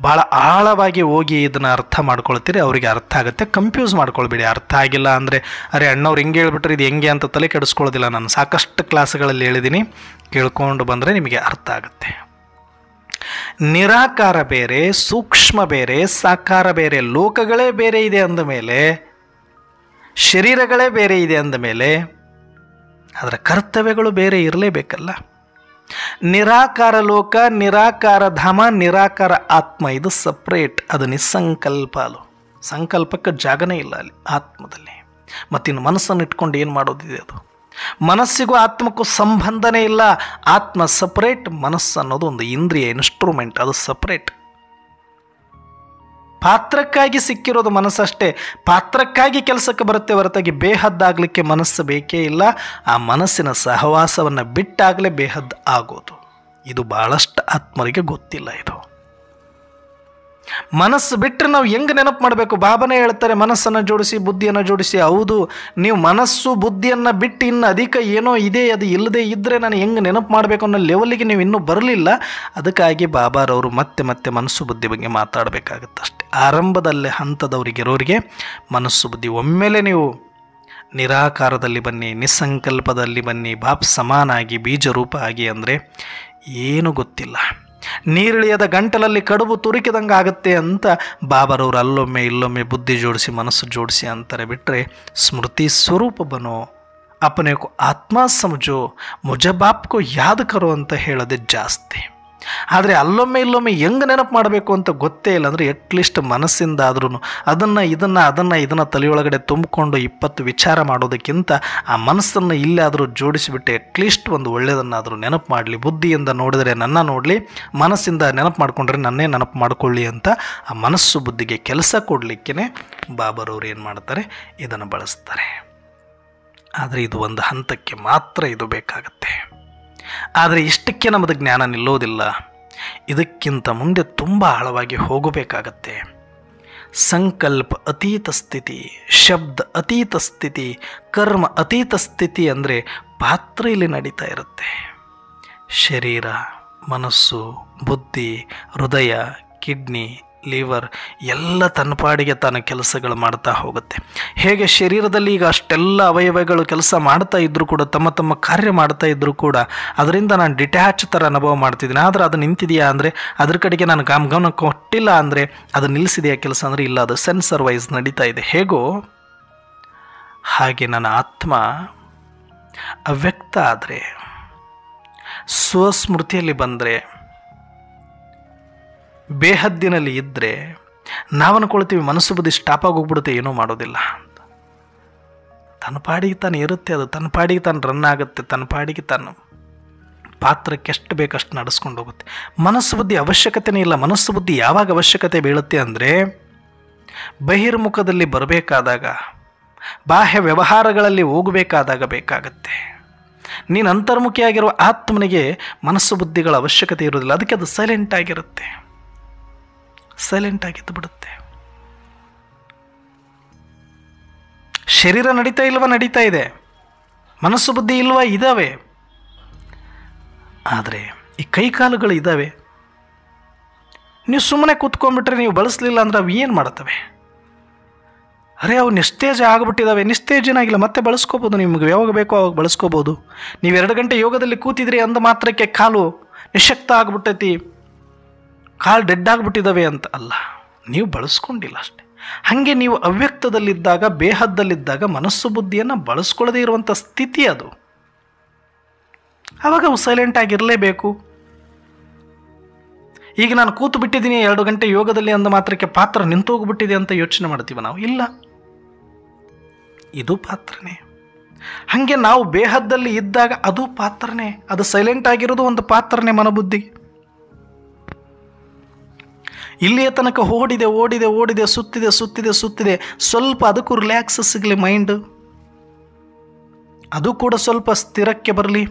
ಭಾಳ ಆಳವಾಗಿ ಹೋಗಿ ಇದನ್ನು ಅರ್ಥ ಮಾಡ್ಕೊಳ್ತೀರಿ ಅವರಿಗೆ ಅರ್ಥ ಆಗುತ್ತೆ. ಕನ್ಫ್ಯೂಸ್ ಮಾಡ್ಕೊಳ್ಬೇಡಿ. ಅರ್ಥ ಆಗಿಲ್ಲ ಅಂದರೆ ಅರೆ ಅಣ್ಣವ್ರು ಹಿಂಗೆ ಹೇಳ್ಬಿಟ್ರೆ ಇದು ಹೆಂಗೆ ಅಂತ ತಲೆ ಕೆಡಿಸ್ಕೊಳ್ಳೋದಿಲ್ಲ. ನಾನು ಸಾಕಷ್ಟು ಕ್ಲಾಸ್ಗಳಲ್ಲಿ ಹೇಳಿದ್ದೀನಿ, ಕೇಳ್ಕೊಂಡು ಬಂದರೆ ನಿಮಗೆ ಅರ್ಥ ಆಗುತ್ತೆ. ನಿರಾಕಾರ ಬೇರೆ, ಸೂಕ್ಷ್ಮ ಬೇರೆ, ಸಾಕಾರ ಬೇರೆ. ಲೋಕಗಳೇ ಬೇರೆ ಇದೆ ಅಂದ ಮೇಲೆ, ಶರೀರಗಳೇ ಬೇರೆ ಇದೆ ಅಂದ ಮೇಲೆ ಅದರ ಕರ್ತವ್ಯಗಳು ಬೇರೆ ಇರಲೇಬೇಕಲ್ಲ. ನಿರಾಕಾರ ಲೋಕ, ನಿರಾಕಾರ ಧಾಮ, ನಿರಾಕಾರ ಆತ್ಮ, ಇದು ಸಪ್ರೇಟ್. ಅದು ನಿಸ್ಸಂಕಲ್ಪ. ಅದು ಸಂಕಲ್ಪಕ್ಕೆ ಜಾಗನೇ ಇಲ್ಲ ಅಲ್ಲಿ ಆತ್ಮದಲ್ಲಿ. ಮತ್ತಿನ್ನು ಮನಸ್ಸನ್ನು ಇಟ್ಕೊಂಡು ಏನು ಮಾಡೋದಿದೆ? ಅದು ಮನಸ್ಸಿಗೂ ಆತ್ಮಕ್ಕೂ ಸಂಬಂಧನೇ ಇಲ್ಲ. ಆತ್ಮ ಸಪ್ರೇಟ್, ಮನಸ್ಸು ಅನ್ನೋದು ಒಂದು ಇಂದ್ರಿಯ ಇನ್ಸ್ಟ್ರೂಮೆಂಟ್, ಅದು ಸಪ್ರೇಟ್. ಪಾತ್ರಕ್ಕಾಗಿ ಸಿಕ್ಕಿರೋದು ಮನಸ್ಸಷ್ಟೇ. ಪಾತ್ರಕ್ಕಾಗಿ ಕೆಲಸಕ್ಕೆ ಬರುತ್ತೆ ಹೊರತಾಗಿ ಬೇಹದ್ದಾಗಲಿಕ್ಕೆ ಮನಸ್ಸು ಬೇಕೇ ಇಲ್ಲ. ಆ ಮನಸ್ಸಿನ ಸಹವಾಸವನ್ನು ಬಿಟ್ಟಾಗಲೇ ಬೇಹದ್ ಆಗೋದು. ಇದು ಭಾಳಷ್ಟು ಆತ್ಮರಿಗೆ ಗೊತ್ತಿಲ್ಲ. ಇದು ಮನಸ್ಸು ಬಿಟ್ಟರೆ ನಾವು ಹೆಂಗೆ ನೆನಪು ಮಾಡಬೇಕು? ಬಾಬಾನೇ ಹೇಳ್ತಾರೆ ಮನಸ್ಸನ್ನು ಜೋಡಿಸಿ, ಬುದ್ಧಿಯನ್ನು ಜೋಡಿಸಿ. ಹೌದು, ನೀವು ಮನಸ್ಸು ಬುದ್ಧಿಯನ್ನು ಬಿಟ್ಟು ಇನ್ನು ಅಧಿಕ ಏನೋ ಇದೆ, ಅದು ಇಲ್ಲದೆ ಇದ್ದರೆ ನಾನು ಹೆಂಗೆ ನೆನಪು ಮಾಡಬೇಕು ಅನ್ನೋ ಲೆವೆಲ್ಗೆ ನೀವು ಇನ್ನೂ ಬರಲಿಲ್ಲ. ಅದಕ್ಕಾಗಿ ಬಾಬಾರವರು ಮತ್ತೆ ಮತ್ತೆ ಮನಸ್ಸು ಬುದ್ಧಿ ಬಗ್ಗೆ ಮಾತಾಡಬೇಕಾಗುತ್ತೆ ಅಷ್ಟೆ. ಆರಂಭದಲ್ಲೇ ಹಂತದವರಿಗಿರೋರಿಗೆ ಮನಸ್ಸು ಬುದ್ಧಿ. ಒಮ್ಮೆಲೆ ನೀವು ನಿರಾಕಾರದಲ್ಲಿ ಬನ್ನಿ, ನಿಸ್ಸಂಕಲ್ಪದಲ್ಲಿ ಬನ್ನಿ, ಬಾಪ್ ಸಮಾನಾಗಿ ಬೀಜರೂಪ ಆಗಿ ಅಂದರೆ ಏನೂ ಗೊತ್ತಿಲ್ಲ. ನೀರಿಳಿಯದ ಗಂಟಲಲ್ಲಿ ಕಡುಬು ತುರುಕಿದಂಗೆ ಆಗುತ್ತೆ ಅಂತ ಬಾಬಾರವರು ಅಲ್ಲೊಮ್ಮೆ ಇಲ್ಲೊಮ್ಮೆ ಬುದ್ಧಿ ಜೋಡಿಸಿ ಮನಸ್ಸು ಜೋಡಿಸಿ ಅಂತಾರೆ. ಬಿಟ್ಟರೆ ಸ್ಮೃತಿ ಸ್ವರೂಪ ಬನೋ अपने को आत्मा समझो मुझे बाप को याद करो ಅಂತ ಹೇಳೋದೇ ಜಾಸ್ತಿ. ಆದರೆ ಅಲ್ಲೊಮ್ಮೆ ಇಲ್ಲೊಮ್ಮೆ ಹೆಂಗೆ ನೆನಪು ಮಾಡಬೇಕು ಅಂತ ಗೊತ್ತೇ ಇಲ್ಲ ಅಂದರೆ ಅಟ್ಲೀಸ್ಟ್ ಮನಸ್ಸಿಂದ ಆದ್ರೂ ಅದನ್ನು ತಲೆಯೊಳಗಡೆ ತುಂಬಿಕೊಂಡು 20 ವಿಚಾರ ಮಾಡೋದಕ್ಕಿಂತ ಆ ಮನಸ್ಸನ್ನು ಇಲ್ಲಾದರೂ ಜೋಡಿಸಿಬಿಟ್ಟು ಅಟ್ಲೀಸ್ಟ್ ಒಂದು ಒಳ್ಳೆಯದನ್ನಾದರೂ ನೆನಪು ಮಾಡಲಿ. ಬುದ್ಧಿಯಿಂದ ನೋಡಿದರೆ ನನ್ನ ನೋಡಲಿ, ಮನಸ್ಸಿಂದ ನೆನಪು ಮಾಡಿಕೊಂಡ್ರೆ ನನ್ನೇ ನೆನಪು ಮಾಡಿಕೊಳ್ಳಿ ಅಂತ ಆ ಮನಸ್ಸು ಬುದ್ಧಿಗೆ ಕೆಲಸ ಕೊಡಲಿಕ್ಕೇ ಬಾಬರವರು ಏನು ಮಾಡ್ತಾರೆ, ಇದನ್ನು ಬಳಸ್ತಾರೆ. ಆದರೆ ಇದು ಒಂದು ಹಂತಕ್ಕೆ ಮಾತ್ರ ಇದು ಬೇಕಾಗತ್ತೆ. ಆದರೆ ಇಷ್ಟಕ್ಕೆ ನಮ್ಮದು ಜ್ಞಾನ ನಿಲ್ಲೋದಿಲ್ಲ. ಇದಕ್ಕಿಂತ ಮುಂದೆ ತುಂಬ ಆಳವಾಗಿ ಹೋಗಬೇಕಾಗತ್ತೆ. ಸಂಕಲ್ಪ ಅತೀತ ಸ್ಥಿತಿ, ಶಬ್ದ ಅತೀತ ಸ್ಥಿತಿ, ಕರ್ಮ ಅತೀತ ಸ್ಥಿತಿ ಅಂದರೆ ಪಾತ್ರ ಇಲ್ಲಿ ನಡೀತಾ ಇರುತ್ತೆ. ಶರೀರ, ಮನಸ್ಸು, ಬುದ್ಧಿ, ಹೃದಯ, ಕಿಡ್ನಿ, ಲಿವರ್ ಎಲ್ಲ ತನ್ನ ಪಾಡಿಗೆ ತಾನು ಕೆಲಸಗಳು ಮಾಡ್ತಾ ಹೋಗುತ್ತೆ. ಹೇಗೆ ಶರೀರದಲ್ಲಿ ಈಗ ಅಷ್ಟೆಲ್ಲ ಅವಯವಗಳು ಕೆಲಸ ಮಾಡ್ತಾ ಇದ್ದರೂ ಕೂಡ, ತಮ್ಮ ತಮ್ಮ ಕಾರ್ಯ ಮಾಡ್ತಾ ಇದ್ದರೂ ಕೂಡ ಅದರಿಂದ ನಾನು ಡಿಟ್ಯಾಚ್ ಥರ ಅನುಭವ ಮಾಡ್ತಿದ್ದೀನಿ. ಆದರೆ ಅದು ನಿಂತಿದೆಯಾ ಅಂದರೆ, ಅದ್ರ ಕಡೆಗೆ ನಾನು ಗಮನ ಕೊಟ್ಟಿಲ್ಲ ಅಂದರೆ ಅದು ನಿಲ್ಲಿಸಿದೆಯಾ ಕೆಲಸ ಅಂದರೆ ಇಲ್ಲ, ಅದು ಸೆನ್ಸರ್ ವೈಸ್ ನಡೀತಾ ಇದೆ. ಹೇಗೋ ಹಾಗೆ ನನ್ನ ಆತ್ಮ ಅವ್ಯಕ್ತ ಆದರೆ, ಸ್ವಸ್ಮೃತಿಯಲ್ಲಿ ಬಂದರೆ, ಬೇಹದ್ದಿನಲ್ಲಿ ಇದ್ದರೆ ನಾವು ಅನ್ಕೊಳ್ತೀವಿ ಮನಸ್ಸು ಬುದ್ಧಿ ಸ್ಟಾಪ್ ಆಗಿ ಹೋಗ್ಬಿಡುತ್ತೆ, ಏನೂ ಮಾಡೋದಿಲ್ಲ ಅಂತ. ತನ್ನ ಪಾಡಿಗೆ ತಾನು ಇರುತ್ತೆ, ಅದು ತನ್ನ ಪಾಡಿಗೆ ತಾನು ರನ್ ಆಗುತ್ತೆ, ತನ್ನ ಪಾಡಿಗೆ ತಾನು ಪಾತ್ರಕ್ಕೆ ಎಷ್ಟು ಬೇಕಷ್ಟು ನಡೆಸ್ಕೊಂಡು ಹೋಗುತ್ತೆ. ಮನಸ್ಸು ಬುದ್ಧಿ ಅವಶ್ಯಕತೆನೇ ಇಲ್ಲ. ಮನಸ್ಸು ಬುದ್ಧಿ ಯಾವಾಗ ಅವಶ್ಯಕತೆ ಬೀಳುತ್ತೆ ಅಂದರೆ, ಬಹಿರ್ಮುಖದಲ್ಲಿ ಬರಬೇಕಾದಾಗ, ಬಾಹ್ಯ ವ್ಯವಹಾರಗಳಲ್ಲಿ ಹೋಗಬೇಕಾದಾಗ ಬೇಕಾಗತ್ತೆ. ನೀನು ಅಂತರ್ಮುಖಿಯಾಗಿರುವ ಆತ್ಮನಿಗೆ ಮನಸ್ಸು ಬುದ್ಧಿಗಳ ಅವಶ್ಯಕತೆ ಇರೋದಿಲ್ಲ. ಅದಕ್ಕೆ ಅದು ಸೈಲೆಂಟ್ ಆಗಿರುತ್ತೆ, ಸೈಲೆಂಟ್ ಆಗಿದ್ದು ಬಿಡುತ್ತೆ. ಶರೀರ ನಡೀತಾ ಇಲ್ವಾ? ನಡೀತಾ ಇದೆ. ಮನಸ್ಸು ಬುದ್ಧಿ ಇಲ್ವಾ? ಇದ್ದಾವೆ. ಆದರೆ ಈ ಕೈಕಾಲುಗಳು ಇದ್ದಾವೆ. ನೀವು ಸುಮ್ಮನೆ ಕೂತ್ಕೊಂಡ್ಬಿಟ್ರೆ, ನೀವು ಬಳಸಲಿಲ್ಲ ಅಂದ್ರೆ ಅವು ಏನು ಮಾಡ್ತವೆ? ಅರೆ ಅವು ನಿಸ್ತೇಜ ಆಗಿಬಿಟ್ಟಿದ್ದಾವೆ. ನಿಸ್ತೇಜನಾಗಿಲ್ಲ, ಮತ್ತೆ ಬಳಸ್ಕೋಬೋದು. ನಿಮ್ಗೆ ಯಾವಾಗ ಬೇಕೋ ಅವಾಗ ಬಳಸ್ಕೋಬೋದು. ನೀವು 2 ಗಂಟೆ ಯೋಗದಲ್ಲಿ ಕೂತಿದ್ರಿ ಅಂದ ಮಾತ್ರಕ್ಕೆ ಕಾಲು ನಿಶಕ್ತ ಆಗಿಬಿಟ್ಟೈತಿ, ಕಾಲು ಡೆಡ್ ಆಗಿಬಿಟ್ಟಿದ್ದಾವೆ ಅಂತ ಅಲ್ಲ, ನೀವು ಬಳಸ್ಕೊಂಡಿಲ್ಲ ಅಷ್ಟೆ. ಹಾಗೆ ನೀವು ಅವ್ಯಕ್ತದಲ್ಲಿದ್ದಾಗ, ಬೇಹದ್ದಲ್ಲಿದ್ದಾಗ ಮನಸ್ಸು ಬುದ್ಧಿಯನ್ನು ಬಳಸ್ಕೊಳ್ಳದೇ ಇರುವಂಥ ಸ್ಥಿತಿ ಅದು. ಆವಾಗ ಅವು ಸೈಲೆಂಟ್ ಆಗಿರಲೇಬೇಕು. ಈಗ ನಾನು ಕೂತು ಬಿಟ್ಟಿದ್ದೀನಿ 2 ಗಂಟೆ ಯೋಗದಲ್ಲಿ ಅಂದ ಮಾತ್ರಕ್ಕೆ ಪಾತ್ರ ನಿಂತು ಹೋಗ್ಬಿಟ್ಟಿದೆ ಅಂತ ಯೋಚನೆ ಮಾಡ್ತೀವಿ ನಾವು. ಇಲ್ಲ, ಇದು ಪಾತ್ರನೇ. ಹಾಗೆ ನಾವು ಬೇಹದ್ದಲ್ಲಿ ಇದ್ದಾಗ ಅದು ಪಾತ್ರನೇ. ಅದು ಸೈಲೆಂಟ್ ಆಗಿರೋದು ಒಂದು ಪಾತ್ರನೇ ಮನಬುದ್ಧಿ. ಇಲ್ಲಿಯ ತನಕ ಓಡಿದೆ, ಸುತ್ತಿದೆ. ಸ್ವಲ್ಪ ಅದಕ್ಕೂ ರಿಲ್ಯಾಕ್ಸ್ ಸಿಗಲಿ, ಮೈಂಡ್ ಅದು ಕೂಡ ಸ್ವಲ್ಪ ಸ್ಥಿರಕ್ಕೆ ಬರಲಿ.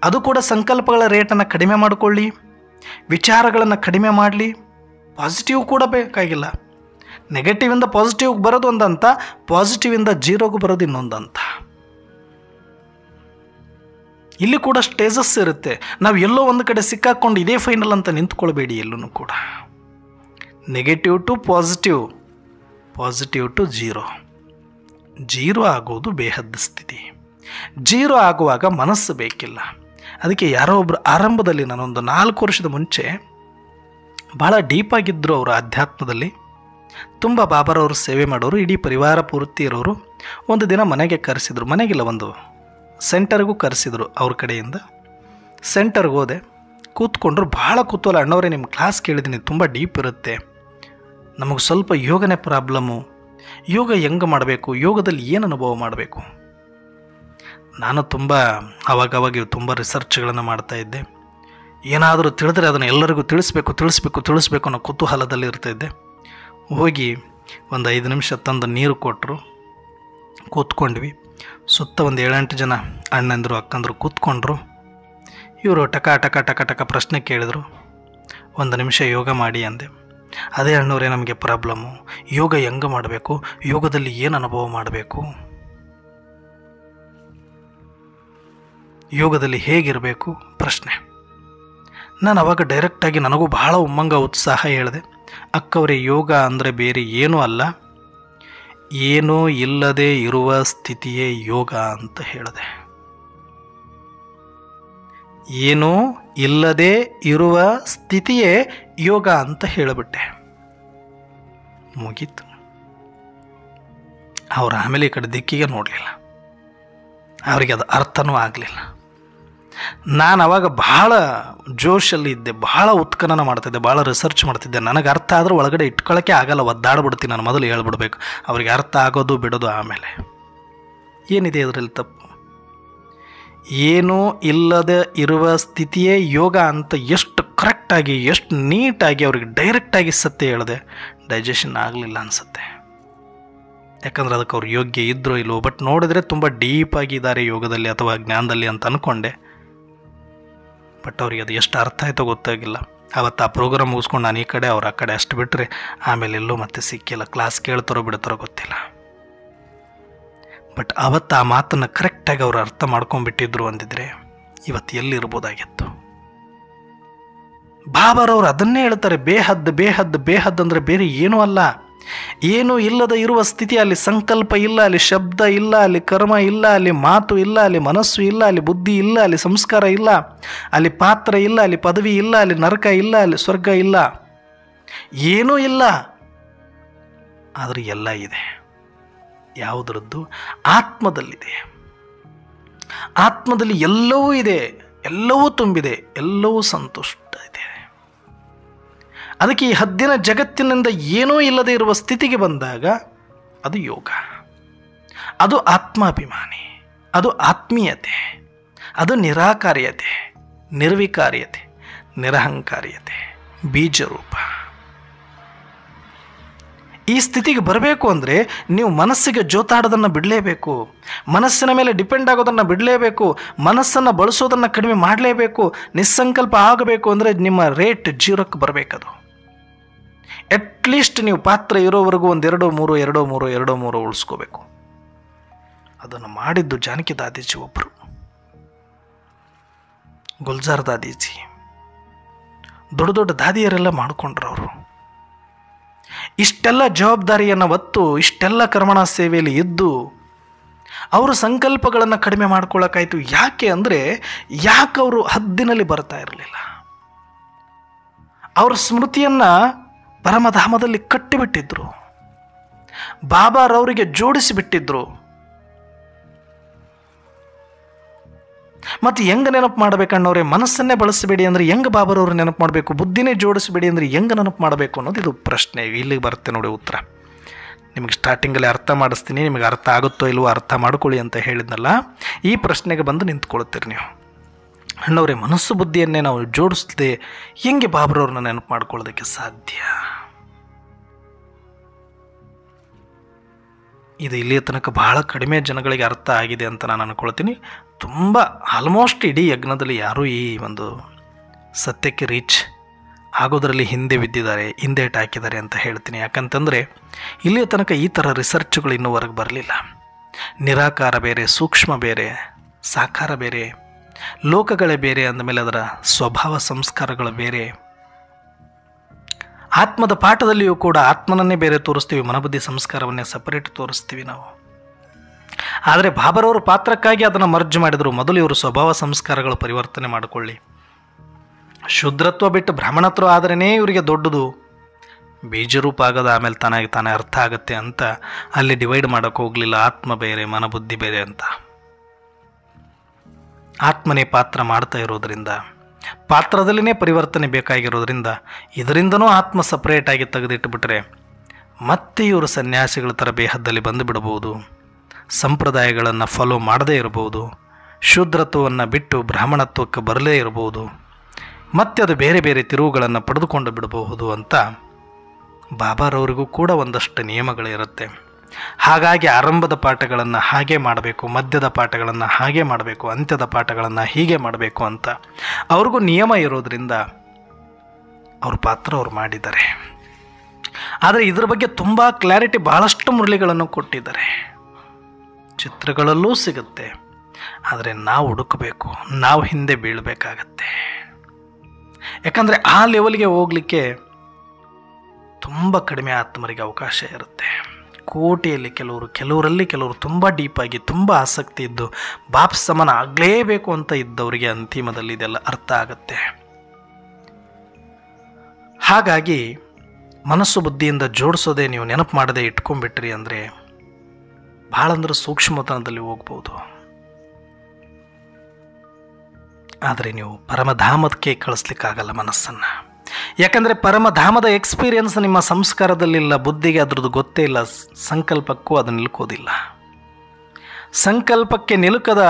ಅದು ಕೂಡ ಸಂಕಲ್ಪಗಳ ರೇಟನ್ನು ಕಡಿಮೆ ಮಾಡಿಕೊಳ್ಳಿ, ವಿಚಾರಗಳನ್ನು ಕಡಿಮೆ ಮಾಡಲಿ. ಪಾಸಿಟಿವ್ ಕೂಡ ಬೇಕಾಗಿಲ್ಲ. ನೆಗೆಟಿವಿಂದ ಪಾಸಿಟಿವ್ಗೆ ಬರೋದು ಒಂದಂತ, ಪಾಸಿಟಿವಿಂದ ಜೀರೋಗೆ ಬರೋದು ಇನ್ನೊಂದಂತ. ಇಲ್ಲಿ ಕೂಡ ಸ್ಟೇಜಸ್ ಇರುತ್ತೆ. ನಾವು ಎಲ್ಲೋ ಒಂದು ಕಡೆ ಸಿಕ್ಕಾಕೊಂಡು ಇದೇ ಫೈನಲ್ ಅಂತ ನಿಂತ್ಕೊಳ್ಬೇಡಿ. ಎಲ್ಲೂ ಕೂಡ negative to positive, positive to zero ಆಗೋದು ಬೇಹದ್ದ ಸ್ಥಿತಿ. ಜೀರೋ ಆಗುವಾಗ ಮನಸ್ಸು ಬೇಕಿಲ್ಲ. ಅದಕ್ಕೆ ಯಾರೋ ಒಬ್ಬರು ಆರಂಭದಲ್ಲಿ, ನಾನೊಂದು 4 ವರ್ಷದ ಮುಂಚೆ ಭಾಳ ಡೀಪಾಗಿದ್ದರು ಅವರು ಅಧ್ಯಾತ್ಮದಲ್ಲಿ. ತುಂಬ ಬಾಬರವರು ಸೇವೆ ಮಾಡೋರು, ಇಡೀ ಪರಿವಾರ ಪೂರ್ತಿ ಇರೋರು. ಒಂದು ದಿನ ಮನೆಗೆ ಕರೆಸಿದ್ರು, ಮನೆಗಿಲ್ಲ ಒಂದು ಸೆಂಟರ್ಗೂ ಕರೆಸಿದ್ರು ಅವ್ರ ಕಡೆಯಿಂದ. ಸೆಂಟರ್ಗೆ ಹೋದೆ, ಕೂತ್ಕೊಂಡ್ರು. ಭಾಳ ಕೂತ್ವಲ್ಲ ಅಣ್ಣವರೇ, ನಿಮ್ಮ ಕ್ಲಾಸ್ ಕೇಳಿದ್ದೀನಿ, ತುಂಬ ಡೀಪ್ ಇರುತ್ತೆ, ನಮಗೆ ಸ್ವಲ್ಪ ಯೋಗನೇ ಪ್ರಾಬ್ಲಮ್ಮು, ಯೋಗ ಹೆಂಗೆ ಮಾಡಬೇಕು, ಯೋಗದಲ್ಲಿ ಏನು ಅನುಭವ ಮಾಡಬೇಕು. ನಾನು ಆವಾಗವಾಗ ತುಂಬ ರಿಸರ್ಚ್ಗಳನ್ನು ಮಾಡ್ತಾಯಿದ್ದೆ. ಏನಾದರೂ ತಿಳಿದ್ರೆ ಅದನ್ನು ಎಲ್ಲರಿಗೂ ತಿಳಿಸ್ಬೇಕು ಅನ್ನೋ ಕುತೂಹಲದಲ್ಲಿ ಇರ್ತಾಯಿದ್ದೆ. ಹೋಗಿ ಒಂದು 5 ನಿಮಿಷ ತಂದು ನೀರು ಕೊಟ್ಟರು, ಕೂತ್ಕೊಂಡ್ವಿ. ಸುತ್ತ ಒಂದು 7-8 ಜನ ಅಣ್ಣಂದರು ಅಕ್ಕಂದರು ಕೂತ್ಕೊಂಡ್ರು. ಇವರು ಟಕ ಪ್ರಶ್ನೆ ಕೇಳಿದರು. 1 ನಿಮಿಷ ಯೋಗ ಮಾಡಿ ಅಂದೆ. ಅದೇ ಅಣ್ಣವರೇ ನಮಗೆ ಪ್ರಾಬ್ಲಮ್ಮು, ಯೋಗ ಹೆಂಗೆ ಮಾಡಬೇಕು, ಯೋಗದಲ್ಲಿ ಏನು ಅನುಭವ ಮಾಡಬೇಕು, ಯೋಗದಲ್ಲಿ ಹೇಗಿರಬೇಕು ಪ್ರಶ್ನೆ. ನಾನು ಅವಾಗ ಡೈರೆಕ್ಟಾಗಿ ನನಗೂ ಬಹಳ ಉತ್ಸಾಹ ಹೇಳಿದೆ, ಅಕ್ಕವರೇ ಯೋಗ ಅಂದರೆ ಬೇರೆ ಏನೂ ಅಲ್ಲ, ಏನೂ ಇಲ್ಲದೆ ಇರುವ ಸ್ಥಿತಿಯೇ ಯೋಗ ಅಂತ ಹೇಳಿದೆ. ಏನೂ ಇಲ್ಲದೆ ಇರುವ ಸ್ಥಿತಿಯೇ ಯೋಗ ಅಂತ ಹೇಳಿಬಿಟ್ಟೆ. ಮುಗೀತು. ಅವ್ರು ಆಮೇಲೆ ಈ ಕಡೆ ದಿಕ್ಕಿಗೆ ನೋಡಲಿಲ್ಲ. ಅವರಿಗೆ ಅದು ಅರ್ಥನೂ ಆಗಲಿಲ್ಲ. ನಾನು ಅವಾಗ ಭಾಳ ಜೋಶಲ್ಲಿ ಇದ್ದೆ, ಭಾಳ ಉತ್ಖನನ ಮಾಡ್ತಿದ್ದೆ, ಭಾಳ ರಿಸರ್ಚ್ ಮಾಡ್ತಿದ್ದೆ. ನನಗೆ ಅರ್ಥ ಆದರೂ ಒಳಗಡೆ ಇಟ್ಕೊಳ್ಳೋಕ್ಕೆ ಆಗಲ್ಲ, ಒದ್ದಾಡ್ಬಿಡ್ತೀನಿ. ನಾನು ಮೊದಲು ಹೇಳ್ಬಿಡ್ಬೇಕು, ಅವ್ರಿಗೆ ಅರ್ಥ ಆಗೋದು ಬಿಡೋದು ಆಮೇಲೆ. ಏನಿದೆ ಇದರಲ್ಲಿ ತಪ್ಪು? ಏನೂ ಇಲ್ಲದೆ ಇರುವ ಸ್ಥಿತಿಯೇ ಯೋಗ ಅಂತ ಎಷ್ಟು ಕರೆಕ್ಟಾಗಿ, ಎಷ್ಟು ನೀಟಾಗಿ ಅವ್ರಿಗೆ ಡೈರೆಕ್ಟಾಗಿ ಸತ್ಯ ಹೇಳಿದೆ. ಡೈಜೆಷನ್ ಆಗಲಿಲ್ಲ ಅನಿಸುತ್ತೆ. ಯಾಕಂದ್ರೆ ಅದಕ್ಕೆ ಅವ್ರು ಯೋಗ್ಯ ಇದ್ರೋ ಇಲ್ಲವೋ. ಬಟ್ ನೋಡಿದ್ರೆ ತುಂಬ ಡೀಪಾಗಿದ್ದಾರೆ ಯೋಗದಲ್ಲಿ ಅಥವಾ ಜ್ಞಾನದಲ್ಲಿ ಅಂತ ಅಂದ್ಕೊಂಡೆ. ಬಟ್ ಅವ್ರಿಗೆ ಅದು ಎಷ್ಟು ಅರ್ಥ ಆಯಿತೋ ಗೊತ್ತಾಗಿಲ್ಲ. ಅವತ್ತು ಆ ಪ್ರೋಗ್ರಾಮ್ ಮುಗಿಸ್ಕೊಂಡು ನಾನು ಈ ಕಡೆ, ಅವ್ರು ಆ ಕಡೆ, ಅಷ್ಟು ಬಿಟ್ಟರೆ ಆಮೇಲೆ ಎಲ್ಲೂ ಮತ್ತೆ ಸಿಕ್ಕಿಲ್ಲ. ಕ್ಲಾಸ್ ಕೇಳ್ತಾರೋ ಬಿಡ್ತಾರೋ ಗೊತ್ತಿಲ್ಲ. ಬಟ್ ಅವತ್ತು ಆ ಮಾತನ್ನು ಕರೆಕ್ಟಾಗಿ ಅವರು ಅರ್ಥ ಮಾಡ್ಕೊಂಡ್ಬಿಟ್ಟಿದ್ರು ಅಂದಿದ್ರೆ ಇವತ್ತು ಎಲ್ಲಿರ್ಬೋದಾಗಿತ್ತು. ಬಾಬಾರವ್ರು ಅದನ್ನೇ ಹೇಳ್ತಾರೆ, ಬೇಹದ್ ಬೇಹದ್ ಬೇಹದ್ ಅಂದರೆ ಬೇರೆ ಏನೂ ಅಲ್ಲ. ಏನೂ ಇಲ್ಲದ ಇರುವ ಸ್ಥಿತಿ. ಅಲ್ಲಿ ಸಂಕಲ್ಪ ಇಲ್ಲ, ಅಲ್ಲಿ ಶಬ್ದ ಇಲ್ಲ, ಅಲ್ಲಿ ಕರ್ಮ ಇಲ್ಲ, ಅಲ್ಲಿ ಮಾತು ಇಲ್ಲ, ಅಲ್ಲಿ ಮನಸ್ಸು ಇಲ್ಲ, ಅಲ್ಲಿ ಬುದ್ಧಿ ಇಲ್ಲ, ಅಲ್ಲಿ ಸಂಸ್ಕಾರ ಇಲ್ಲ, ಅಲ್ಲಿ ಪಾತ್ರ ಇಲ್ಲ, ಅಲ್ಲಿ ಪದವಿ ಇಲ್ಲ, ಅಲ್ಲಿ ನರಕ ಇಲ್ಲ, ಅಲ್ಲಿ ಸ್ವರ್ಗ ಇಲ್ಲ, ಏನೂ ಇಲ್ಲ. ಆದರೆ ಎಲ್ಲ ಇದೆ. ಯಾವುದರದ್ದು? ಆತ್ಮದಲ್ಲಿದೆ. ಆತ್ಮದಲ್ಲಿ ಎಲ್ಲವೂ ಇದೆ, ಎಲ್ಲವೂ ತುಂಬಿದೆ, ಎಲ್ಲವೂ ಸಂತುಷ್ಟ ಇದೆ. ಅದಕ್ಕೆ ಈ ಹದ್ದಿನ ಜಗತ್ತಿನಿಂದ ಏನೂ ಇಲ್ಲದೆ ಇರುವ ಸ್ಥಿತಿಗೆ ಬಂದಾಗ ಅದು ಯೋಗ, ಅದು ಆತ್ಮಾಭಿಮಾನಿ, ಅದು ಆತ್ಮೀಯತೆ, ಅದು ನಿರಾಕಾರ್ಯತೆ, ನಿರ್ವಿಕಾರ್ಯತೆ, ನಿರಹಂಕಾರ್ಯತೆ, ಬೀಜರೂಪ. ಈ ಸ್ಥಿತಿಗೆ ಬರಬೇಕು ಅಂದರೆ ನೀವು ಮನಸ್ಸಿಗೆ ಜೋತಾಡೋದನ್ನು ಬಿಡಲೇಬೇಕು, ಮನಸ್ಸಿನ ಮೇಲೆ ಡಿಪೆಂಡ್ ಆಗೋದನ್ನು ಬಿಡಲೇಬೇಕು, ಮನಸ್ಸನ್ನು ಬಳಸೋದನ್ನು ಕಡಿಮೆ ಮಾಡಲೇಬೇಕು. ನಿಸ್ಸಂಕಲ್ಪ ಆಗಬೇಕು ಅಂದರೆ ನಿಮ್ಮ ರೇಟ್ 0ಕ್ಕೆ ಬರಬೇಕದು. ಅಟ್ಲೀಸ್ಟ್ ನೀವು ಪಾತ್ರ ಇರೋವರೆಗೂ ಒಂದು 2-3 ಉಳಿಸ್ಕೋಬೇಕು. ಅದನ್ನು ಮಾಡಿದ್ದು ಜಾನಕಿ ದಾದೀಜಿ ಒಬ್ಬರು, ಗುಲ್ಜಾರ್ ದಾದೀಜಿ, ದೊಡ್ಡ ದೊಡ್ಡ ದಾದಿಯರೆಲ್ಲ ಮಾಡಿಕೊಂಡ್ರು. ಅವರು ಇಷ್ಟೆಲ್ಲ ಜವಾಬ್ದಾರಿಯನ್ನು ಹೊತ್ತು, ಇಷ್ಟೆಲ್ಲ ಕರ್ಮಣ ಸೇವೆಯಲ್ಲಿ ಇದ್ದು ಅವರು ಸಂಕಲ್ಪಗಳನ್ನು ಕಡಿಮೆ ಮಾಡ್ಕೊಳ್ಳೋಕ್ಕಾಯ್ತು. ಯಾಕೆ ಅಂದರೆ ಯಾಕೆ ಅವರು ಹದ್ದಿನಲ್ಲಿ ಬರ್ತಾ ಇರಲಿಲ್ಲ. ಅವರ ಸ್ಮೃತಿಯನ್ನು ಪರಮಧಾಮದಲ್ಲಿ ಕಟ್ಟಿಬಿಟ್ಟಿದ್ರು, ಬಾಬಾರವರಿಗೆ ಜೋಡಿಸಿಬಿಟ್ಟಿದ್ರು. ಮತ್ತು ಹೆಂಗೆ ನೆನಪು ಮಾಡಬೇಕನ್ನೋರೆ? ಮನಸ್ಸನ್ನೇ ಬಳಸಬೇಡಿ ಅಂದರೆ ಹೆಂಗೆ ಬಾಬಾರವ್ರು ನೆನಪು ಮಾಡಬೇಕು? ಬುದ್ಧಿನೇ ಜೋಡಿಸಬೇಡಿ ಅಂದರೆ ಹೆಂಗೆ ನೆನಪು ಮಾಡಬೇಕು ಅನ್ನೋದು ಇದು ಪ್ರಶ್ನೆ. ಇಲ್ಲಿಗೆ ಬರುತ್ತೆ ನೋಡಿ ಉತ್ತರ. ನಿಮಗೆ ಸ್ಟಾರ್ಟಿಂಗಲ್ಲಿ ಅರ್ಥ ಮಾಡಿಸ್ತೀನಿ, ನಿಮಗೆ ಅರ್ಥ ಆಗುತ್ತೋ ಇಲ್ವೋ ಅರ್ಥ ಮಾಡ್ಕೊಳ್ಳಿ ಅಂತ ಹೇಳಿದ್ನಲ್ಲ. ಈ ಪ್ರಶ್ನೆಗೆ ಬಂದು ನಿಂತ್ಕೊಳ್ತೀರಿ ನೀವು. ಅಣ್ಣವ್ರೆ, ಮನಸ್ಸು ಬುದ್ಧಿಯನ್ನೇ ನಾವು ಜೋಡಿಸದೆ ಹೆಂಗೆ ಬಾಬಾರವ್ರನ್ನ ನೆನಪು ಮಾಡ್ಕೊಳ್ಳೋದಕ್ಕೆ ಸಾಧ್ಯ? ಇದು ಇಲ್ಲಿಯ ತನಕ ಬಹಳ ಕಡಿಮೆ ಜನಗಳಿಗೆ ಅರ್ಥ ಆಗಿದೆ ಅಂತ ನಾನು ಅಂದ್ಕೊಳ್ತೀನಿ. ತುಂಬ ಆಲ್ಮೋಸ್ಟ್ ಇಡೀ ಯಜ್ಞದಲ್ಲಿ ಯಾರೂ ಈ ಒಂದು ಸತ್ಯಕ್ಕೆ ರೀಚ್ ಆಗೋದರಲ್ಲಿ ಹಿಂದೆ ಬಿದ್ದಿದ್ದಾರೆ, ಹಿಂದೇಟು ಹಾಕಿದ್ದಾರೆ ಅಂತ ಹೇಳ್ತೀನಿ. ಯಾಕಂತಂದರೆ ಇಲ್ಲಿಯ ತನಕ ಈ ಥರ ರಿಸರ್ಚ್ಗಳು ಇನ್ನೂ ಹೊರಗೆ ಬರಲಿಲ್ಲ. ನಿರಾಕಾರ ಬೇರೆ, ಸೂಕ್ಷ್ಮ ಬೇರೆ, ಸಾಕಾರ ಬೇರೆ, ಲೋಕಗಳೇ ಬೇರೆ, ಅಂದಮೇಲೆ ಅದರ ಸ್ವಭಾವ ಸಂಸ್ಕಾರಗಳು ಬೇರೆ. ಆತ್ಮದ ಪಾಠದಲ್ಲಿಯೂ ಕೂಡ ಆತ್ಮನನ್ನೇ ಬೇರೆ ತೋರಿಸ್ತೀವಿ, ಮನಬುದ್ಧಿ ಸಂಸ್ಕಾರವನ್ನೇ ಸಪರೇಟ್ ತೋರಿಸ್ತೀವಿ ನಾವು. ಆದರೆ ಬಾಬಾರವರು ಪಾತ್ರಕ್ಕಾಗಿ ಅದನ್ನು ಮರ್ಜ್ ಮಾಡಿದರು. ಮೊದಲು ಇವರು ಸ್ವಭಾವ ಸಂಸ್ಕಾರಗಳು ಪರಿವರ್ತನೆ ಮಾಡಿಕೊಳ್ಳಿ. ಶುದ್ರತ್ವ ಬಿಟ್ಟು ಬ್ರಾಹ್ಮಣತ್ವ ಆದ್ರೇ ಇವರಿಗೆ ದೊಡ್ಡದು, ಬೀಜರೂಪ ಆಗೋದು ಆಮೇಲೆ ತಾನೇ ಅರ್ಥ ಆಗುತ್ತೆ ಅಂತ ಅಲ್ಲಿ ಡಿವೈಡ್ ಮಾಡೋಕ್ಕೆ ಹೋಗಲಿಲ್ಲ. ಆತ್ಮ ಬೇರೆ, ಮನಬುದ್ಧಿ ಬೇರೆ ಅಂತ. ಆತ್ಮನೇ ಪಾತ್ರ ಮಾಡ್ತಾ ಇರೋದ್ರಿಂದ, ಪಾತ್ರದಲ್ಲಿನೇ ಪರಿವರ್ತನೆ ಬೇಕಾಗಿರೋದ್ರಿಂದ ಇದರಿಂದನೂ ಆತ್ಮ ಸಪ್ರೇಟಾಗಿ ತೆಗೆದಿಟ್ಟುಬಿಟ್ರೆ ಮತ್ತೆ ಇವರು ಸನ್ಯಾಸಿಗಳ ಥರ ಬೇಹದ್ದಲ್ಲಿ ಬಂದು ಬಿಡಬಹುದು, ಸಂಪ್ರದಾಯಗಳನ್ನು ಫಾಲೋ ಮಾಡದೇ ಇರಬಹುದು, ಶೂದ್ರತ್ವವನ್ನು ಬಿಟ್ಟು ಬ್ರಾಹ್ಮಣತ್ವಕ್ಕೆ ಬರಲೇ ಇರಬಹುದು, ಮತ್ತೆ ಅದು ಬೇರೆ ಬೇರೆ ತಿರುವುಗಳನ್ನು ಪಡೆದುಕೊಂಡು ಬಿಡಬಹುದು ಅಂತ ಬಾಬಾರವರಿಗೂ ಕೂಡ ಒಂದಷ್ಟು ನಿಯಮಗಳಿರುತ್ತೆ. ಹಾಗಾಗಿ ಆರಂಭದ ಪಾಠಗಳನ್ನು ಹಾಗೆ ಮಾಡಬೇಕು, ಮಧ್ಯದ ಪಾಠಗಳನ್ನು ಹಾಗೆ ಮಾಡಬೇಕು, ಅಂತ್ಯದ ಪಾಠಗಳನ್ನು ಹೀಗೆ ಮಾಡಬೇಕು ಅಂತ ಅವ್ರಿಗೂ ನಿಯಮ ಇರೋದರಿಂದ ಅವ್ರ ಪಾತ್ರ ಅವ್ರು ಮಾಡಿದ್ದಾರೆ. ಆದರೆ ಇದ್ರ ಬಗ್ಗೆ ತುಂಬ ಕ್ಲಾರಿಟಿ, ಭಾಳಷ್ಟು ಮುರಳಿಗಳನ್ನು ಕೊಟ್ಟಿದ್ದಾರೆ, ಚಿತ್ರಗಳಲ್ಲೂ ಸಿಗುತ್ತೆ. ಆದರೆ ನಾವು ಹುಡುಕಬೇಕು, ನಾವು ಹಿಂದೆ ಬೀಳಬೇಕಾಗತ್ತೆ. ಯಾಕಂದರೆ ಆ ಲೆವೆಲ್ಗೆ ಹೋಗಲಿಕ್ಕೆ ತುಂಬ ಕಡಿಮೆ ಆತ್ಮರಿಗೆ ಅವಕಾಶ ಇರುತ್ತೆ. ಕೋಟಿಯಲ್ಲಿ ಕೆಲವರಲ್ಲಿ ತುಂಬ ಡೀಪಾಗಿ, ತುಂಬ ಆಸಕ್ತಿ ಇದ್ದು ಬಾಪ್ ಸಮಾನ ಆಗಲೇಬೇಕು ಅಂತ ಇದ್ದವರಿಗೆ ಅಂತಿಮದಲ್ಲಿ ಇದೆಲ್ಲ ಅರ್ಥ ಆಗುತ್ತೆ. ಹಾಗಾಗಿ ಮನಸ್ಸು ಬುದ್ಧಿಯಿಂದ ಜೋಡಿಸೋದೇ ನೀವು ನೆನಪು ಮಾಡದೆ ಇಟ್ಕೊಂಡ್ಬಿಟ್ರಿ ಅಂದರೆ ಭಾಳ ಅಂದ್ರೆ ಸೂಕ್ಷ್ಮತನದಲ್ಲಿ ಹೋಗ್ಬೋದು. ಆದರೆ ನೀವು ಪರಮಧಾಮಕ್ಕೆ ಕಳಿಸ್ಲಿಕ್ಕಾಗಲ್ಲ ಮನಸ್ಸನ್ನು. ಯಾಕಂದರೆ ಪರಮಧಾಮದ ಎಕ್ಸ್ಪೀರಿಯನ್ಸ್ ನಿಮ್ಮ ಸಂಸ್ಕಾರದಲ್ಲಿಲ್ಲ, ಬುದ್ಧಿಗೆ ಅದ್ರದ್ದು ಗೊತ್ತೇ ಇಲ್ಲ, ಸಂಕಲ್ಪಕ್ಕೂ ಅದು ನಿಲುಕೋದಿಲ್ಲ. ಸಂಕಲ್ಪಕ್ಕೆ ನಿಲುಕದ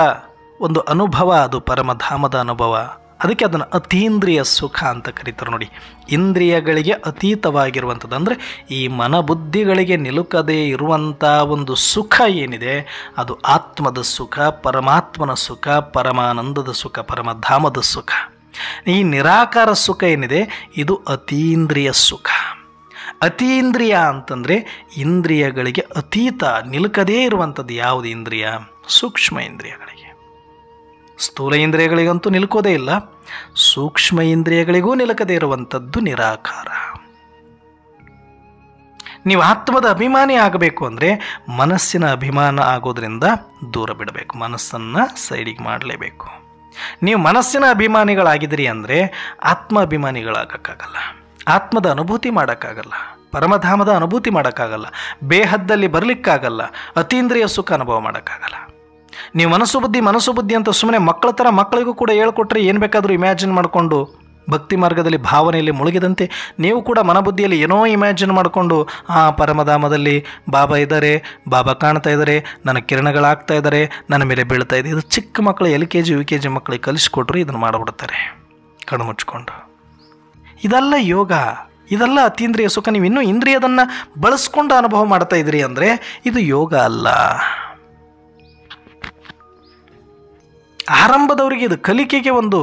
ಒಂದು ಅನುಭವ ಅದು ಪರಮಧಾಮದ ಅನುಭವ. ಅದಕ್ಕೆ ಅದನ್ನು ಅತೀಂದ್ರಿಯ ಸುಖ ಅಂತ ಕರೀತಾರೆ ನೋಡಿ. ಇಂದ್ರಿಯಗಳಿಗೆ ಅತೀತವಾಗಿರುವಂಥದ್ದು ಅಂದರೆ ಈ ಮನಬುದ್ಧಿಗಳಿಗೆ ನಿಲುಕದೇ ಇರುವಂಥ ಒಂದು ಸುಖ ಏನಿದೆ ಅದು ಆತ್ಮದ ಸುಖ, ಪರಮಾತ್ಮನ ಸುಖ, ಪರಮಾನಂದದ ಸುಖ, ಪರಮಧಾಮದ ಸುಖ. ಈ ನಿರಾಕಾರ ಸುಖ ಏನಿದೆ ಇದು ಅತೀಂದ್ರಿಯ ಸುಖ. ಅತೀಂದ್ರಿಯ ಅಂತಂದರೆ ಇಂದ್ರಿಯಗಳಿಗೆ ಅತೀತ, ನಿಲುಕದೇ ಇರುವಂಥದ್ದು ಯಾವುದು ಇಂದ್ರಿಯ? ಸೂಕ್ಷ್ಮ ಇಂದ್ರಿಯಗಳಿಗೆ. ಸ್ಥೂಲ ಇಂದ್ರಿಯಗಳಿಗಂತೂ ನಿಲುಕೋದೇ ಇಲ್ಲ, ಸೂಕ್ಷ್ಮ ಇಂದ್ರಿಯಗಳಿಗೂ ನಿಲುಕದೇ ಇರುವಂಥದ್ದು ನಿರಾಕಾರ. ನೀವು ಆತ್ಮದ ಅಭಿಮಾನಿ ಆಗಬೇಕು ಅಂದರೆ ಮನಸ್ಸಿನ ಅಭಿಮಾನ ಆಗೋದ್ರಿಂದ ದೂರ ಬಿಡಬೇಕು, ಮನಸ್ಸನ್ನು ಸೈಡಿಗೆ ಮಾಡಲೇಬೇಕು. ನೀವು ಮನಸ್ಸಿನ ಅಭಿಮಾನಿಗಳಾಗಿದ್ದೀರಿ ಅಂದರೆ ಆತ್ಮ ಅಭಿಮಾನಿಗಳಾಗಕ್ಕಾಗಲ್ಲ, ಆತ್ಮದ ಅನುಭೂತಿ ಮಾಡೋಕ್ಕಾಗಲ್ಲ, ಪರಮಧಾಮದ ಅನುಭೂತಿ ಮಾಡೋಕ್ಕಾಗಲ್ಲ, ಬೇಹದ್ದಲ್ಲಿ ಬರಲಿಕ್ಕಾಗಲ್ಲ, ಅತೀಂದ್ರಿಯ ಸುಖ ಅನುಭವ ಮಾಡೋಕ್ಕಾಗಲ್ಲ. ನೀವು ಮನಸ್ಸು ಬುದ್ಧಿ ಅಂತ ಸುಮ್ಮನೆ ಮಕ್ಕಳ ಥರ ಮಕ್ಕಳಿಗೂ ಕೂಡ ಹೇಳ್ಕೊಟ್ರೆ ಏನು ಬೇಕಾದರೂ ಇಮ್ಯಾಜಿನ್ ಮಾಡಿಕೊಂಡು ಭಕ್ತಿ ಮಾರ್ಗದಲ್ಲಿ ಭಾವನೆಯಲ್ಲಿ ಮುಳುಗಿದಂತೆ ನೀವು ಕೂಡ ಮನಬುದ್ಧಿಯಲ್ಲಿ ಏನೋ ಇಮ್ಯಾಜಿನ್ ಮಾಡಿಕೊಂಡು ಪರಮಧಾಮದಲ್ಲಿ ಬಾಬಾ ಇದ್ದಾರೆ, ಬಾಬಾ ಕಾಣ್ತಾ ಇದ್ದಾರೆ, ನನ್ನ ಕಿರಣಗಳಾಗ್ತಾ ಇದ್ದಾರೆ, ನನ್ನ ಮೇಲೆ ಬೀಳ್ತಾ ಇದೆ. ಇದು ಚಿಕ್ಕ ಮಕ್ಕಳು LKG UKG ಮಕ್ಕಳಿಗೆ ಕಲಿಸ್ಕೊಟ್ರು ಇದನ್ನು ಮಾಡಿಬಿಡ್ತಾರೆ ಕಣ್ಣು ಮುಚ್ಕೊಂಡು. ಇದೆಲ್ಲ ಯೋಗ, ಇದೆಲ್ಲ ಅತೀಂದ್ರಿಯ ಸುಖ. ನೀವು ಇನ್ನೂ ಇಂದ್ರಿಯದನ್ನು ಬಳಸ್ಕೊಂಡು ಅನುಭವ ಮಾಡ್ತಾ ಇದ್ದೀರಿ ಅಂದರೆ ಇದು ಯೋಗ ಅಲ್ಲ. ಆರಂಭದವರಿಗೆ ಇದು ಕಲಿಕೆಗೆ ಒಂದು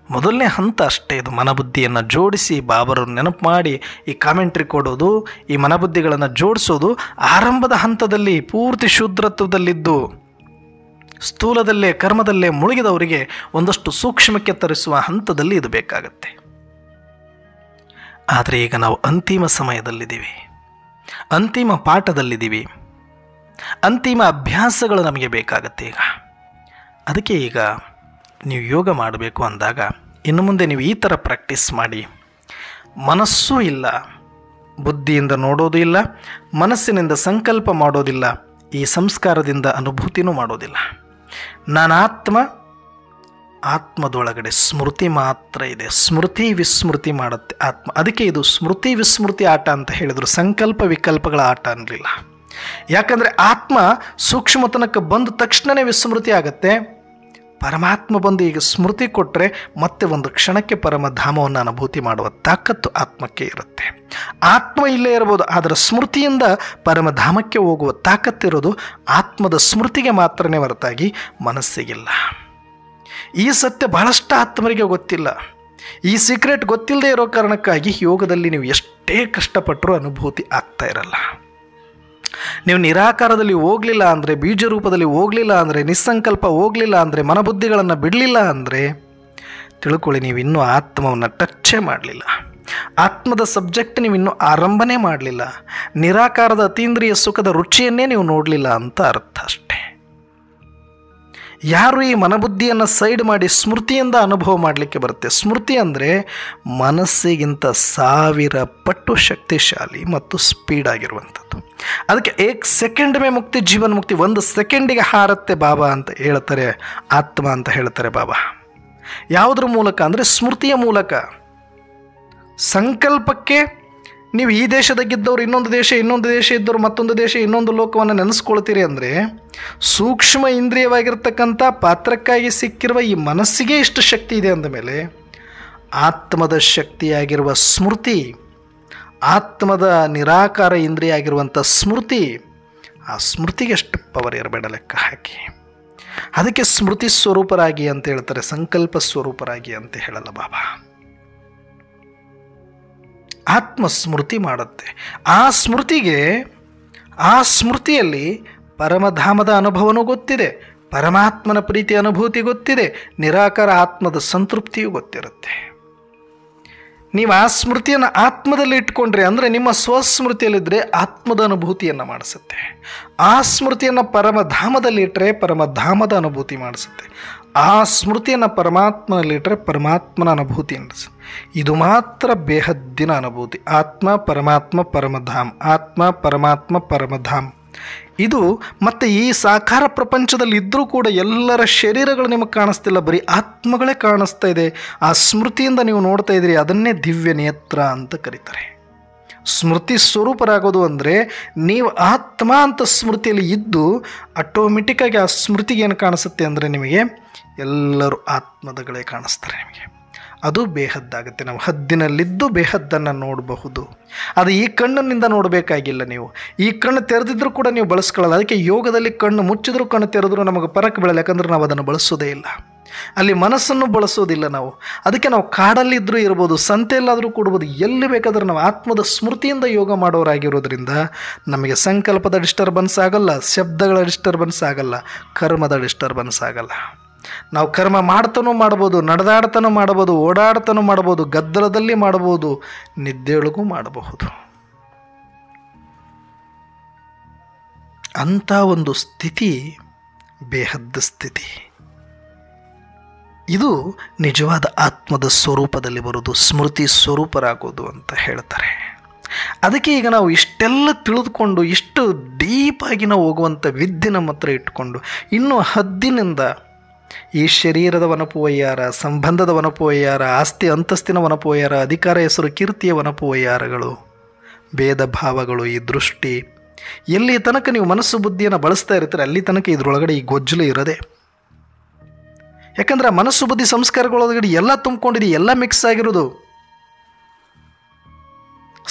ಮೊದಲನೇ ಹಂತ ಅಷ್ಟೇ. ಇದು ಮನಬುದ್ಧಿಯನ್ನು ಜೋಡಿಸಿ ಬಾಬರನ್ನು ನೆನಪು ಮಾಡಿ ಈ ಕಾಮೆಂಟ್ರಿ ಕೊಡೋದು, ಈ ಮನಬುದ್ಧಿಗಳನ್ನು ಜೋಡಿಸೋದು ಆರಂಭದ ಹಂತದಲ್ಲಿ ಪೂರ್ತಿ ಶೂದ್ರತ್ವದಲ್ಲಿದ್ದು ಸ್ಥೂಲದಲ್ಲೇ ಕರ್ಮದಲ್ಲೇ ಮುಳುಗಿದವರಿಗೆ ಒಂದಷ್ಟು ಸೂಕ್ಷ್ಮಕ್ಕೆ ತರಿಸುವ ಹಂತದಲ್ಲಿ ಇದು ಬೇಕಾಗತ್ತೆ. ಆದರೆ ಈಗ ನಾವು ಅಂತಿಮ ಸಮಯದಲ್ಲಿದ್ದೀವಿ, ಅಂತಿಮ ಪಾಠದಲ್ಲಿದ್ದೀವಿ, ಅಂತಿಮ ಅಭ್ಯಾಸಗಳು ನಮಗೆ ಬೇಕಾಗತ್ತೆ ಈಗ. ಅದಕ್ಕೆ ಈಗ ನೀವು ಯೋಗ ಮಾಡಬೇಕು ಅಂದಾಗ ಇನ್ನು ಮುಂದೆ ನೀವು ಈ ಥರ ಪ್ರಾಕ್ಟೀಸ್ ಮಾಡಿ. ಮನಸ್ಸೂ ಇಲ್ಲ, ಬುದ್ಧಿಯಿಂದ ನೋಡೋದು ಇಲ್ಲ, ಮನಸ್ಸಿನಿಂದ ಸಂಕಲ್ಪ ಮಾಡೋದಿಲ್ಲ, ಈ ಸಂಸ್ಕಾರದಿಂದ ಅನುಭೂತಿನೂ ಮಾಡೋದಿಲ್ಲ. ನಾನು ಆತ್ಮದೊಳಗಡೆ ಸ್ಮೃತಿ ಮಾತ್ರ ಇದೆ, ಸ್ಮೃತಿ ವಿಸ್ಮೃತಿ ಮಾಡುತ್ತೆ ಆತ್ಮ. ಅದಕ್ಕೆ ಇದು ಸ್ಮೃತಿ ವಿಸ್ಮೃತಿ ಆಟ ಅಂತ ಹೇಳಿದರು, ಸಂಕಲ್ಪ ವಿಕಲ್ಪಗಳ ಆಟ ಅನ್ನಲಿಲ್ಲ. ಯಾಕಂದರೆ ಆತ್ಮ ಸೂಕ್ಷ್ಮತನಕ್ಕೆ ಬಂದ ತಕ್ಷಣವೇ ವಿಸ್ಮೃತಿ ಆಗತ್ತೆ. ಪರಮಾತ್ಮ ಬಂದು ಈಗ ಸ್ಮೃತಿ ಕೊಟ್ಟರೆ ಮತ್ತೆ ಒಂದು ಕ್ಷಣಕ್ಕೆ ಪರಮಧಾಮವನ್ನು ಅನುಭೂತಿ ಮಾಡುವ ತಾಕತ್ತು ಆತ್ಮಕ್ಕೆ ಇರುತ್ತೆ. ಆತ್ಮ ಇಲ್ಲೇ ಇರ್ಬೋದು, ಆದರೆ ಸ್ಮೃತಿಯಿಂದ ಪರಮಧಾಮಕ್ಕೆ ಹೋಗುವ ತಾಕತ್ತಿರೋದು ಆತ್ಮದ ಸ್ಮೃತಿಗೆ ಮಾತ್ರನೇ ಹೊರತಾಗಿ ಮನಸ್ಸಿಗಿಲ್ಲ. ಈ ಸತ್ಯ ಬಹಳಷ್ಟು ಆತ್ಮರಿಗೆ ಗೊತ್ತಿಲ್ಲ. ಈ ಸೀಕ್ರೆಟ್ ಗೊತ್ತಿಲ್ಲದೆ ಇರೋ ಕಾರಣಕ್ಕಾಗಿ ಯೋಗದಲ್ಲಿ ನೀವು ಎಷ್ಟೇ ಕಷ್ಟಪಟ್ಟರೂ ಅನುಭೂತಿ ಆಗ್ತಾ ಇರಲ್ಲ. ನೀವು ನಿರಾಕಾರದಲ್ಲಿ ಹೋಗಲಿಲ್ಲ ಅಂದರೆ, ಬೀಜ ರೂಪದಲ್ಲಿ ಹೋಗಲಿಲ್ಲ ಅಂದರೆ, ನಿಸ್ಸಂಕಲ್ಪ ಹೋಗಲಿಲ್ಲ ಅಂದರೆ, ಮನಬುದ್ಧಿಗಳನ್ನು ಬಿಡಲಿಲ್ಲ ಅಂದರೆ ತಿಳ್ಕೊಳ್ಳಿ ನೀವು ಇನ್ನೂ ಆತ್ಮವನ್ನು ಟಚ್ಚೇ ಮಾಡಲಿಲ್ಲ. ಆತ್ಮದ ಸಬ್ಜೆಕ್ಟ್ ನೀವು ಇನ್ನೂ ಆರಂಭನೇ ಮಾಡಲಿಲ್ಲ. ನಿರಾಕಾರದ ಅತೀಂದ್ರಿಯ ಸುಖದ ರುಚಿಯನ್ನೇ ನೀವು ನೋಡಲಿಲ್ಲ ಅಂತ ಅರ್ಥ ಅಷ್ಟೇ. ಯಾರು ಈ ಮನಬುದ್ಧಿಯನ್ನು ಸೈಡ್ ಮಾಡಿ ಸ್ಮೃತಿಯಿಂದ ಅನುಭವ ಮಾಡಲಿಕ್ಕೆ ಬರುತ್ತೆ. ಸ್ಮೃತಿ ಅಂದರೆ ಮನಸ್ಸಿಗಿಂತ 1000 ಪಟ್ಟು ಶಕ್ತಿಶಾಲಿ ಮತ್ತು ಸ್ಪೀಡ್ ಆಗಿರುವಂಥದ್ದು. ಅದಕ್ಕೆ 1 ಸೆಕೆಂಡ್ ಮೇ ಮುಕ್ತಿ ಜೀವನ್ ಮುಕ್ತಿ, 1 ಸೆಕೆಂಡಿಗೆ ಹಾರತ್ತೆ ಬಾಬಾ ಅಂತ ಹೇಳ್ತಾರೆ, ಆತ್ಮ ಅಂತ ಹೇಳ್ತಾರೆ ಬಾಬಾ. ಯಾವುದ್ರ ಮೂಲಕ ಅಂದರೆ ಸ್ಮೃತಿಯ ಮೂಲಕ. ಸಂಕಲ್ಪಕ್ಕೆ ನೀವು ಈ ದೇಶದಾಗಿದ್ದವ್ರು ಇನ್ನೊಂದು ದೇಶ ಇದ್ದವರು ಮತ್ತೊಂದು ದೇಶ, ಇನ್ನೊಂದು ಲೋಕವನ್ನು ನೆನೆಸ್ಕೊಳ್ತೀರಿ ಅಂದರೆ ಸೂಕ್ಷ್ಮ ಇಂದ್ರಿಯವಾಗಿರ್ತಕ್ಕಂಥ ಪಾತ್ರಕ್ಕಾಗಿ ಸಿಕ್ಕಿರುವ ಈ ಮನಸ್ಸಿಗೆ ಇಷ್ಟು ಶಕ್ತಿ ಇದೆ ಅಂದಮೇಲೆ ಆತ್ಮದ ಶಕ್ತಿಯಾಗಿರುವ ಸ್ಮೃತಿ, ಆತ್ಮದ ನಿರಾಕಾರ ಇಂದ್ರಿಯ ಆಗಿರುವಂಥ ಸ್ಮೃತಿ, ಆ ಸ್ಮೃತಿಗೆ ಎಷ್ಟು ಪವರ್ ಇರಬೇಡ ಲೆಕ್ಕ ಹಾಕಿ. ಅದಕ್ಕೆ ಸ್ಮೃತಿ ಸ್ವರೂಪರಾಗಿ ಅಂತ ಹೇಳ್ತಾರೆ, ಸಂಕಲ್ಪ ಸ್ವರೂಪರಾಗಿ ಅಂತ ಹೇಳಲ್ಲ ಬಾಬಾ. ಆತ್ಮ ಸ್ಮೃತಿ ಮಾಡುತ್ತೆ. ಆ ಸ್ಮೃತಿಯಲ್ಲಿ ಪರಮಧಾಮದ ಅನುಭವನೂ ಗೊತ್ತಿದೆ, ಪರಮಾತ್ಮನ ಪ್ರೀತಿ ಅನುಭೂತಿ ಗೊತ್ತಿದೆ, ನಿರಾಕಾರ ಆತ್ಮದ ಸಂತೃಪ್ತಿಯೂ ಗೊತ್ತಿರುತ್ತೆ. ನೀವು ಆ ಸ್ಮೃತಿಯನ್ನು ಆತ್ಮದಲ್ಲಿ ಇಟ್ಕೊಂಡ್ರೆ ಅಂದರೆ ನಿಮ್ಮ ಸ್ವಸ್ಮೃತಿಯಲ್ಲಿದ್ದರೆ ಆತ್ಮದ ಅನುಭೂತಿಯನ್ನು ಮಾಡಿಸುತ್ತೆ. ಆ ಸ್ಮೃತಿಯನ್ನು ಪರಮಧಾಮದಲ್ಲಿ ಇಟ್ಟರೆ ಪರಮಧಾಮದ ಅನುಭೂತಿ ಮಾಡಿಸುತ್ತೆ. ಆ ಸ್ಮೃತಿಯನ್ನು ಪರಮಾತ್ಮನಲ್ಲಿಟ್ಟರೆ ಪರಮಾತ್ಮನ ಅನುಭೂತಿ ನಡೆಸುತ್ತೆ. ಇದು ಮಾತ್ರ ಬೇಹದ್ದಿನ ಅನುಭೂತಿ. ಆತ್ಮ ಪರಮಾತ್ಮ ಪರಮಧಾಮ್, ಆತ್ಮ ಪರಮಾತ್ಮ ಪರಮಧಾಮ್. ಇದು ಮತ್ತು ಈ ಸಾಕಾರ ಪ್ರಪಂಚದಲ್ಲಿ ಇದ್ದರೂ ಕೂಡ ಎಲ್ಲರ ಶರೀರಗಳು ನಿಮಗೆ ಕಾಣಿಸ್ತಿಲ್ಲ, ಬರೀ ಆತ್ಮಗಳೇ ಕಾಣಿಸ್ತಾ ಇದೆ. ಆ ಸ್ಮೃತಿಯಿಂದ ನೀವು ನೋಡ್ತಾ ಇದ್ದೀರಿ, ಅದನ್ನೇ ದಿವ್ಯ ನೇತ್ರ ಅಂತ ಕರೀತಾರೆ. ಸ್ಮೃತಿ ಸ್ವರೂಪರಾಗೋದು ಅಂದರೆ ನೀವು ಆತ್ಮ ಅಂತ ಸ್ಮೃತಿಯಲ್ಲಿ ಇದ್ದು ಆಟೋಮೆಟಿಕ್ಕಾಗಿ ಆ ಸ್ಮೃತಿಗೆ ಏನು ಕಾಣಿಸುತ್ತೆ ಅಂದರೆ ನಿಮಗೆ ಎಲ್ಲರೂ ಆತ್ಮದಗಳೇ ಕಾಣಿಸ್ತಾರೆ. ನಿಮಗೆ ಅದು ಬೇಹದ್ದಾಗುತ್ತೆ. ನಾವು ಹದ್ದಿನಲ್ಲಿದ್ದು ಬೇಹದ್ದನ್ನು ನೋಡಬಹುದು. ಅದು ಈ ಕಣ್ಣಿನಿಂದ ನೋಡಬೇಕಾಗಿಲ್ಲ. ನೀವು ಈ ಕಣ್ಣು ತೆರೆದಿದ್ರೂ ಕೂಡ ನೀವು ಬಳಸ್ಕೊಳ್ಳಲ್ಲ. ಅದಕ್ಕೆ ಯೋಗದಲ್ಲಿ ಕಣ್ಣು ಮುಚ್ಚಿದ್ರೂ ಕಣ್ಣು ತೆರೆದ್ರೂ ನಮಗೆ ಫರಕ್ ಬೀಳಲ್ಲ, ಯಾಕಂದ್ರೆ ನಾವು ಅದನ್ನು ಬಳಸೋದೇ ಇಲ್ಲ. ಅಲ್ಲಿ ಮನಸ್ಸನ್ನು ಬಳಸೋದಿಲ್ಲ ನಾವು. ಅದಕ್ಕೆ ನಾವು ಕಾಡಲ್ಲಿದ್ದರೂ ಇರ್ಬೋದು, ಸಂತೆಯಲ್ಲಾದರೂ ಕೊಡ್ಬೋದು, ಎಲ್ಲಿ ಬೇಕಾದರೂ ನಾವು ಆತ್ಮದ ಸ್ಮೃತಿಯಿಂದ ಯೋಗ ಮಾಡೋರಾಗಿರೋದ್ರಿಂದ ನಮಗೆ ಸಂಕಲ್ಪದ ಡಿಸ್ಟರ್ಬೆನ್ಸ್ ಆಗಲ್ಲ, ಶಬ್ದಗಳ ಡಿಸ್ಟರ್ಬೆನ್ಸ್ ಆಗಲ್ಲ, ಕರ್ಮದ ಡಿಸ್ಟರ್ಬೆನ್ಸ್ ಆಗಲ್ಲ. ನಾವು ಕರ್ಮ ಮಾಡ್ತಾನೂ ಮಾಡ್ಬೋದು, ನಡೆದಾಡ್ತಾನೂ ಮಾಡ್ಬೋದು, ಓಡಾಡ್ತಾನೂ ಮಾಡ್ಬೋದು, ಗದ್ದಲದಲ್ಲಿ ಮಾಡ್ಬೋದು, ನಿದ್ದೆಯೊಳಗೂ ಮಾಡಬಹುದು. ಅಂಥ ಒಂದು ಸ್ಥಿತಿ ಬೇಹದ್ದ ಸ್ಥಿತಿ. ಇದು ನಿಜವಾದ ಆತ್ಮದ ಸ್ವರೂಪದಲ್ಲಿ ಬರೋದು, ಸ್ಮೃತಿ ಸ್ವರೂಪರಾಗೋದು ಅಂತ ಹೇಳ್ತಾರೆ. ಅದಕ್ಕೆ ಈಗ ನಾವು ಇಷ್ಟೆಲ್ಲ ತಿಳಿದುಕೊಂಡು ಇಷ್ಟು ಡೀಪಾಗಿ ನಾವು ಹೋಗುವಂಥ ವಿದ್ಯೆ ನಮ್ಮ ಹತ್ರ ಇಟ್ಕೊಂಡು ಇನ್ನೂ ಹದ್ದಿನಿಂದ ಈ ಶರೀರದ ವನಪುವಯ್ಯಾರ, ಸಂಬಂಧದ ವನಪುವಯ್ಯಾರ, ಆಸ್ತಿ ಅಂತಸ್ತಿನ ವನಪುವಯ್ಯಾರ, ಅಧಿಕಾರ ಹೆಸರು ಕೀರ್ತಿಯ ವನಪುವಯ್ಯಾರಗಳು, ಭೇದ ಭಾವಗಳು, ಈ ದೃಷ್ಟಿ, ಎಲ್ಲಿ ತನಕ ನೀವು ಮನಸ್ಸು ಬುದ್ಧಿಯನ್ನು ಬಳಸ್ತಾ ಇರ್ತೀರ ಅಲ್ಲಿ ತನಕ ಇದರೊಳಗಡೆ ಈ ಗೊಜ್ಜಲು ಇರೋದೆ. ಯಾಕಂದರೆ ಮನಸ್ಸು ಬುದ್ಧಿ ಸಂಸ್ಕಾರಗಳೊಳಗಡೆ ಎಲ್ಲ ತುಂಬಿಕೊಂಡಿದೆ, ಎಲ್ಲ ಮಿಕ್ಸ್ ಆಗಿರೋದು.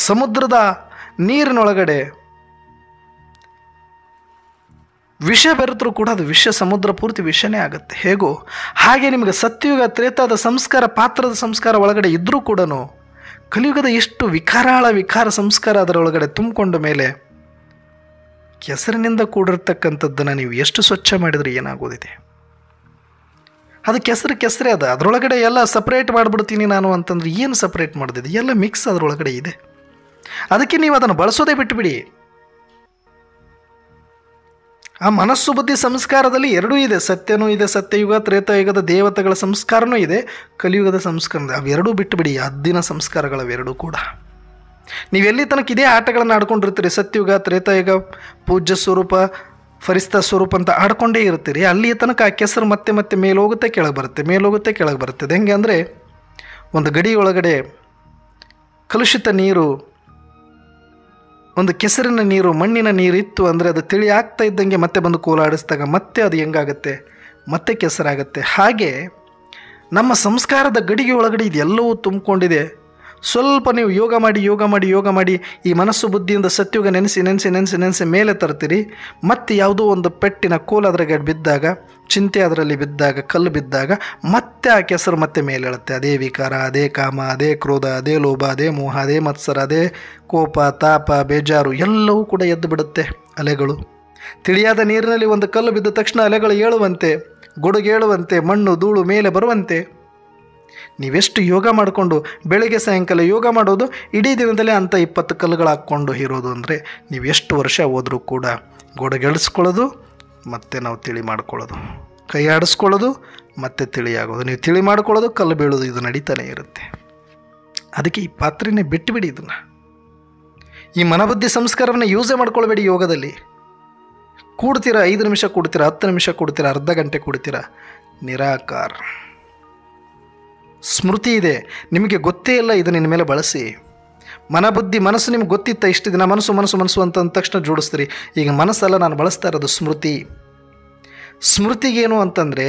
ಸಮುದ್ರದ ನೀರಿನೊಳಗಡೆ ವಿಷ ಬೆರೆತರೂ ಕೂಡ ಅದು ವಿಷ ಸಮುದ್ರ ಪೂರ್ತಿ ವಿಷನೇ ಆಗುತ್ತೆ. ಹೇಗೋ ಹಾಗೆ ನಿಮಗೆ ಸತ್ಯಯುಗ ತ್ರೇತಾದ ಸಂಸ್ಕಾರ, ಪಾತ್ರದ ಸಂಸ್ಕಾರ ಒಳಗಡೆ ಇದ್ದರೂ ಕೂಡ ಕಲಿಯುಗದ ಎಷ್ಟು ವಿಕಾರ ಸಂಸ್ಕಾರ ಅದರೊಳಗಡೆ ತುಂಬಿಕೊಂಡ ಮೇಲೆ ಕೆಸರಿನಿಂದ ಕೂಡಿರ್ತಕ್ಕಂಥದ್ದನ್ನು ನೀವು ಎಷ್ಟು ಸ್ವಚ್ಛ ಮಾಡಿದರೆ ಏನಾಗೋದಿದೆ? ಅದು ಕೆಸರೇ ಅದು. ಅದರೊಳಗಡೆ ಎಲ್ಲ ಸಪ್ರೇಟ್ ಮಾಡಿಬಿಡ್ತೀನಿ ನಾನು ಅಂತಂದ್ರೆ ಏನು ಸಪ್ರೇಟ್ ಮಾಡೋದಿದೆ? ಎಲ್ಲ ಮಿಕ್ಸ್ ಅದರೊಳಗಡೆ ಇದೆ. ಅದಕ್ಕೆ ನೀವು ಅದನ್ನು ಬಳಸೋದೇ ಬಿಟ್ಟುಬಿಡಿ. ಆ ಮನಸ್ಸು ಬುದ್ಧಿ ಸಂಸ್ಕಾರದಲ್ಲಿ ಎರಡೂ ಇದೆ, ಸತ್ಯನೂ ಇದೆ, ಸತ್ಯಯುಗ ತ್ರೇತಾಯುಗದ ದೇವತೆಗಳ ಸಂಸ್ಕಾರನೂ ಇದೆ, ಕಲಿಯುಗದ ಸಂಸ್ಕಾರ, ಅವೆರಡೂ ಬಿಟ್ಟುಬಿಡಿ. ಹದ್ದಿನ ಸಂಸ್ಕಾರಗಳವೆರಡೂ ಕೂಡ. ನೀವೆಲ್ಲಿ ತನಕ ಇದೇ ಆಟಗಳನ್ನು ಆಡ್ಕೊಂಡಿರ್ತೀರಿ, ಸತ್ಯಯುಗ ತ್ರೇತಾಯುಗ ಪೂಜ್ಯ ಸ್ವರೂಪ ಫರಿಸ್ತಾ ಸ್ವರೂಪ ಅಂತ ಆಡ್ಕೊಂಡೇ ಇರ್ತೀರಿ, ಅಲ್ಲಿಯ ತನಕ ಆ ಕೆಸರು ಮತ್ತೆ ಮತ್ತೆ ಮೇಲೋಗುತ್ತೆ ಕೆಳಗೆ ಬರುತ್ತೆ, ಮೇಲೋಗುತ್ತೆ ಕೆಳಗೆ ಬರುತ್ತೆ. ಅದು ಹೆಂಗೆ ಅಂದರೆ ಒಂದು ಗಡಿ ಒಳಗಡೆ ಕಲುಷಿತ ನೀರು, ಒಂದು ಕೆಸರಿನ ನೀರು, ಮಣ್ಣಿನ ನೀರು ಇತ್ತು ಅಂದರೆ ಅದು ತಿಳಿ ಆಗ್ತಾ ಇದ್ದಂಗೆ ಮತ್ತೆ ಬಂದು ಕೋಲಾಡಿಸಿದಾಗ ಮತ್ತೆ ಅದು ಹೆಂಗಾಗುತ್ತೆ, ಮತ್ತೆ ಕೆಸರಾಗುತ್ತೆ. ಹಾಗೆ ನಮ್ಮ ಸಂಸ್ಕಾರದ ಗಡಿಗೆ ಒಳಗಡೆ ಇದೆಲ್ಲವೂ ತುಂಬಿಕೊಂಡಿದೆ. ಸ್ವಲ್ಪ ನೀವು ಯೋಗ ಮಾಡಿ ಈ ಮನಸ್ಸು ಬುದ್ಧಿಯಿಂದ ಸತ್ಯುಗ ನೆನೆಸಿ ಮೇಲೆ ತರ್ತೀರಿ. ಮತ್ತು ಯಾವುದೋ ಒಂದು ಪೆಟ್ಟಿನ ಕೋಲು ಅದ್ರಾಗ ಬಿದ್ದಾಗ, ಚಿಂತೆ ಅದರಲ್ಲಿ ಬಿದ್ದಾಗ, ಕಲ್ಲು ಬಿದ್ದಾಗ ಮತ್ತೆ ಆ ಕೆಸರು ಮತ್ತೆ ಮೇಲೆ ಹೇಳುತ್ತೆ. ಅದೇ ವಿಕಾರ, ಅದೇ ಕಾಮ, ಅದೇ ಕ್ರೋಧ, ಅದೇ ಲೋಭ, ಅದೇ ಮೋಹ, ಅದೇ ಮತ್ಸರ, ಅದೇ ಕೋಪ, ತಾಪ, ಬೇಜಾರು ಎಲ್ಲವೂ ಕೂಡ ಎದ್ದು ಬಿಡುತ್ತೆ. ಅಲೆಗಳು ತಿಳಿಯಾದ ನೀರಿನಲ್ಲಿ ಒಂದು ಕಲ್ಲು ಬಿದ್ದ ತಕ್ಷಣ ಅಲೆಗಳು ಏಳುವಂತೆ, ಗೊಡುಗೇಳುವಂತೆ, ಮಣ್ಣು ಧೂಳು ಮೇಲೆ ಬರುವಂತೆ. ನೀವೆಷ್ಟು ಯೋಗ ಮಾಡಿಕೊಂಡು ಬೆಳಗ್ಗೆ ಸಾಯಂಕಾಲ ಯೋಗ ಮಾಡೋದು, ಇಡೀ ದಿನದಲ್ಲೇ ಅಂಥ 20 ಕಲ್ಲುಗಳು ಹಾಕ್ಕೊಂಡು ಇರೋದು ಅಂದರೆ ನೀವು ಎಷ್ಟು ವರ್ಷ ಹೋದರೂ ಕೂಡ ಗೋಡೆಗೆಳಿಸ್ಕೊಳ್ಳೋದು ಮತ್ತು ನಾವು ತಿಳಿ ಮಾಡ್ಕೊಳ್ಳೋದು, ಕೈ ಆಡಿಸ್ಕೊಳ್ಳೋದು ಮತ್ತು ತಿಳಿಯಾಗೋದು, ನೀವು ತಿಳಿ ಮಾಡ್ಕೊಳ್ಳೋದು, ಕಲ್ಲು ಬೀಳೋದು, ಇದು ನಡೀತಾನೆ ಇರುತ್ತೆ. ಅದಕ್ಕೆ ಈ ಪಾತ್ರೆನೇ ಬಿಟ್ಟುಬಿಡಿ. ಇದನ್ನು, ಈ ಮನಬುದ್ಧಿ ಸಂಸ್ಕಾರವನ್ನು ಯೂಸೇ ಮಾಡ್ಕೊಳ್ಬೇಡಿ. ಯೋಗದಲ್ಲಿ ಕೂಡ್ತೀರಾ, 5 ನಿಮಿಷ ಕೂಡ್ತೀರಾ, 10 ನಿಮಿಷ ಕೂಡ್ತೀರಾ, ಅರ್ಧ ಗಂಟೆ ಕೂಡ್ತೀರಾ, ನಿರಾಕಾರ ಸ್ಮೃತಿ ಇದೆ, ನಿಮಗೆ ಗೊತ್ತೇ ಇಲ್ಲ. ಇದು ನಿನ್ನ ಮೇಲೆ ಬಳಸಿ. ಮನಬುದ್ಧಿ ಮನಸ್ಸು ನಿಮ್ಗೆ ಗೊತ್ತಿತ್ತ ಇಷ್ಟು ದಿನ, ಮನಸ್ಸು ಅಂತ ಅಂದ ತಕ್ಷಣ ಜೋಡಿಸ್ತೀರಿ. ಈಗ ಮನಸ್ಸಲ್ಲ ನಾನು ಬಳಸ್ತಾ ಇರೋದು ಸ್ಮೃತಿ. ಸ್ಮೃತಿಗೇನು ಅಂತಂದರೆ